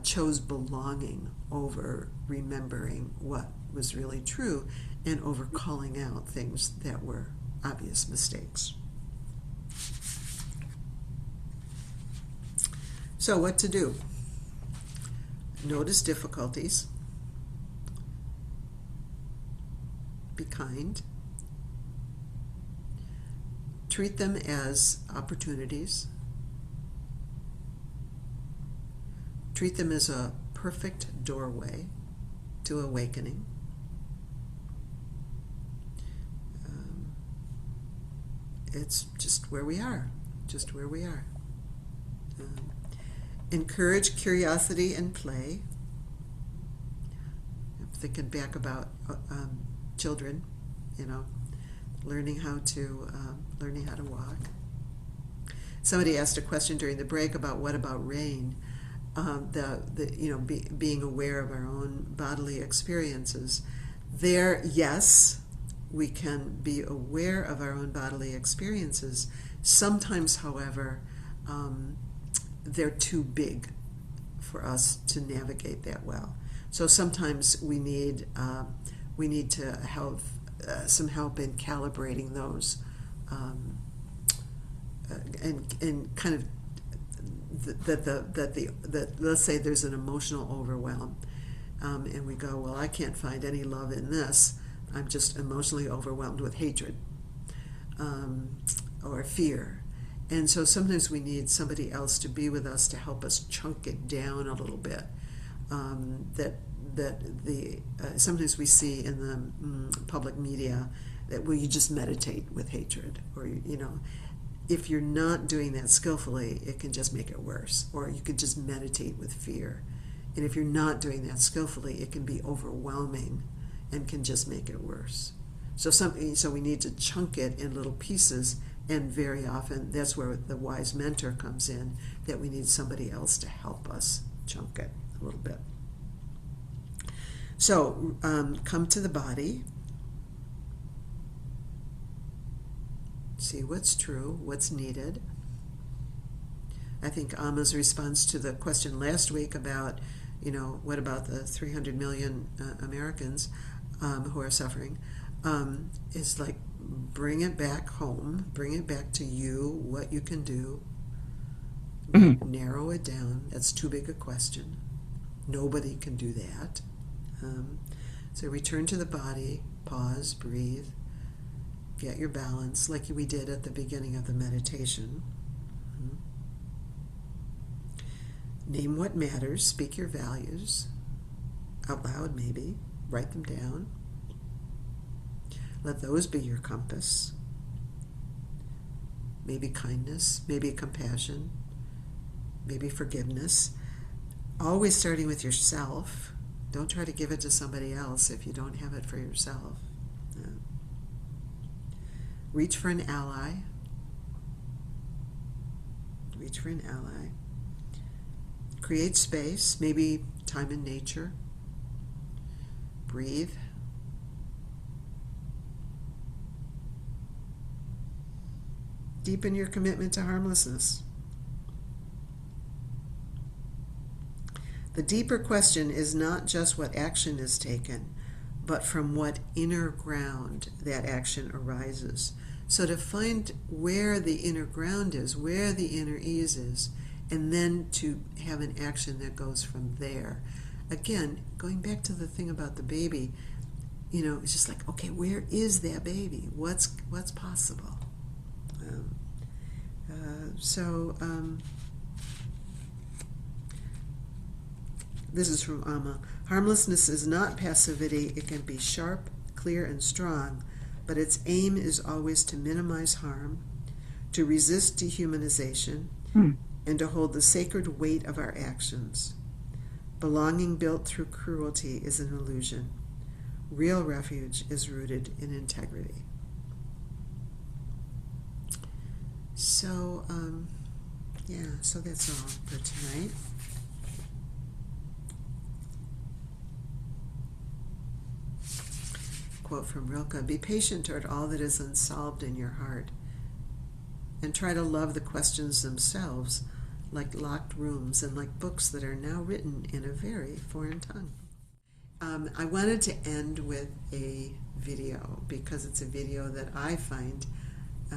chose belonging over remembering what was really true and over calling out things that were obvious mistakes. So what to do? Notice difficulties. Be kind. Treat them as opportunities. Treat them as a perfect doorway to awakening. It's just where we are, encourage curiosity and play. I'm thinking back about children, learning how to walk. Somebody asked a question during the break about what about rain. Being aware of our own bodily experiences. There, yes, we can be aware of our own bodily experiences. Sometimes, however, they're too big for us to navigate that well. So sometimes we need to have some help in calibrating those, and kind of that let's say there's an emotional overwhelm, and we go, well, I can't find any love in this. I'm just emotionally overwhelmed with hatred or fear. And so sometimes we need somebody else to be with us to help us chunk it down a little bit. Sometimes we see in the public media that, well, you just meditate with hatred, or if you're not doing that skillfully, it can just make it worse. Or you could just meditate with fear. And if you're not doing that skillfully, it can be overwhelming and can just make it worse. So we need to chunk it in little pieces, and very often that's where the wise mentor comes in, that we need somebody else to help us chunk it a little bit. So come to the body. See what's true, what's needed. I think Amma's response to the question last week about, what about the 300 million Americans who are suffering, is like, bring it back home, bring it back to you, what you can do. Narrow it down. That's too big a question. Nobody can do that. So return to the body, pause, breathe. Get your balance like we did at the beginning of the meditation. Name what matters. Speak your values out loud, maybe. Write them down. Let those be your compass. Maybe kindness, maybe compassion, maybe forgiveness. Always starting with yourself. Don't try to give it to somebody else if you don't have it for yourself. Reach for an ally. Reach for an ally. Create space, maybe time in nature. Breathe. Deepen your commitment to harmlessness. The deeper question is not just what action is taken, but from what inner ground that action arises. So to find where the inner ground is, where the inner ease is, and then to have an action that goes from there. again, going back to the thing about the baby, it's just like, okay, where is that baby? What's possible? This is from Amma. Harmlessness is not passivity. It can be sharp, clear, and strong, but its aim is always to minimize harm, to resist dehumanization, and to hold the sacred weight of our actions. Belonging built through cruelty is an illusion. Real refuge is rooted in integrity. So, so that's all for tonight. Quote from Rilke: "Be patient toward all that is unsolved in your heart, and try to love the questions themselves like locked rooms and like books that are now written in a very foreign tongue." I wanted to end with a video because it's a video that I find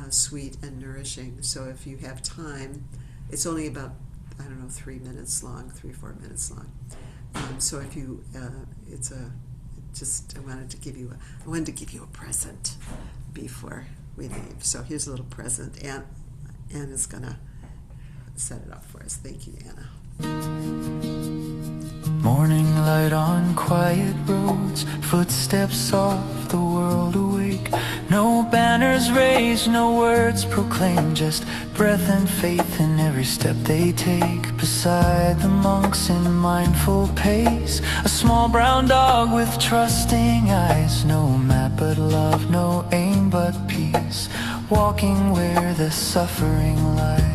sweet and nourishing. So if you have time, it's only about, 3 minutes long, 3-4 minutes long. So if you, I wanted to give you a present before we leave. So here's a little present. Anna's gonna set it up for us. Thank you, Anna. Morning light on quiet roads, footsteps soft, the world awake. No banners raised, no words proclaimed, just breath and faith in every step they take. Beside the monks in mindful pace, a small brown dog with trusting eyes. No map but love, no aim but peace, walking where the suffering lies.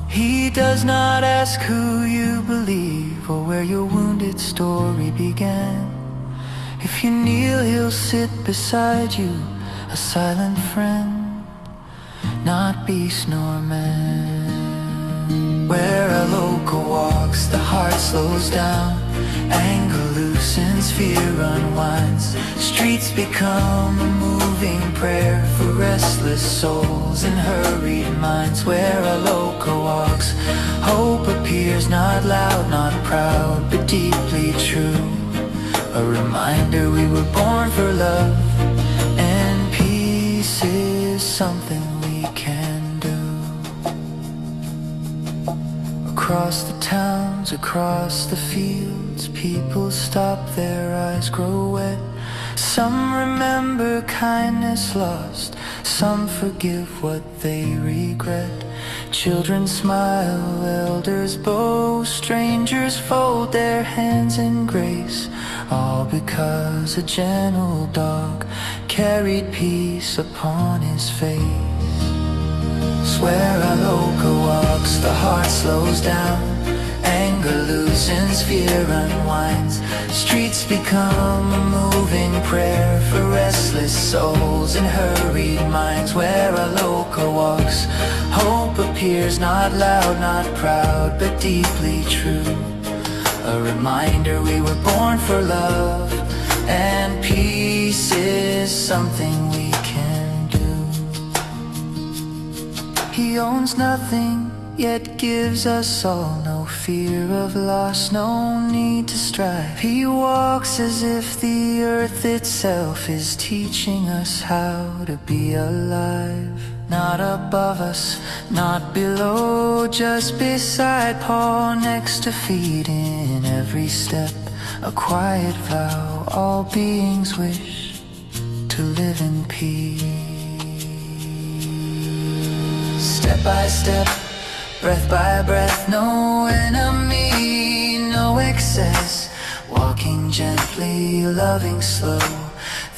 He does not ask who you believe or where your wounded story began. If you kneel, he'll sit beside you, a silent friend, not beast nor man. Where a local walks, the heart slows down, anger loosens, fear unwinds. Streets become a moving prayer for restless souls and hurried minds. Where a local walks, hope appears, not loud, not proud, but deeply true. A reminder we were born for love, and peace is something we can do. Across the towns, across the fields, people stop, their eyes grow wet. Some remember kindness lost, some forgive what they regret. Children smile, elders bow, strangers fold their hands in grace, all because a gentle dog carried peace upon his face. Where a local walks, the heart slows down, anger loosens, fear unwinds. Streets become a moving prayer for restless souls and hurried minds. Where a local walks, hope appears, not loud, not proud, but deeply true. A reminder we were born for love, and peace is something we can do. He owns nothing, yet gives us all. No fear of loss, no need to strive. He walks as if the earth itself is teaching us how to be alive. Not above us, not below, just beside, paw next to feet. In every step, a quiet vow, all beings wish to live in peace. Step by step, breath by breath, no enemy, no excess. Walking gently, loving slow,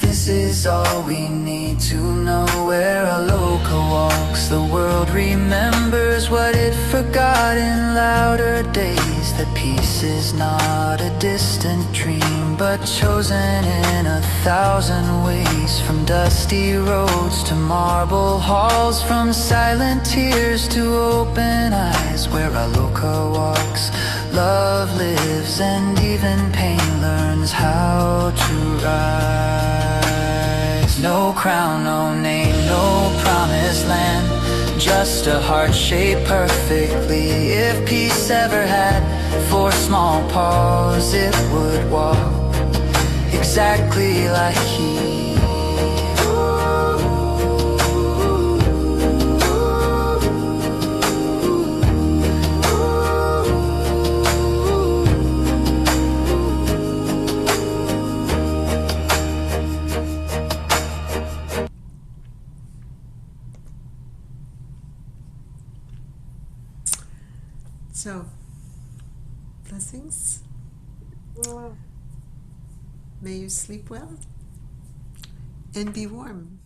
this is all we need to know. Where a local walks, the world remembers what it forgot in louder days. That peace is not a distant dream, but chosen in 1,000 ways. From dusty roads to marble halls, from silent tears to open eyes. Where a local walks, love lives, and even pain learns how to rise. No crown, no name, no promised land, just a heart shaped perfectly. If peace ever had 4 small paws, it would walk exactly like he. So, blessings. May you sleep well and be warm.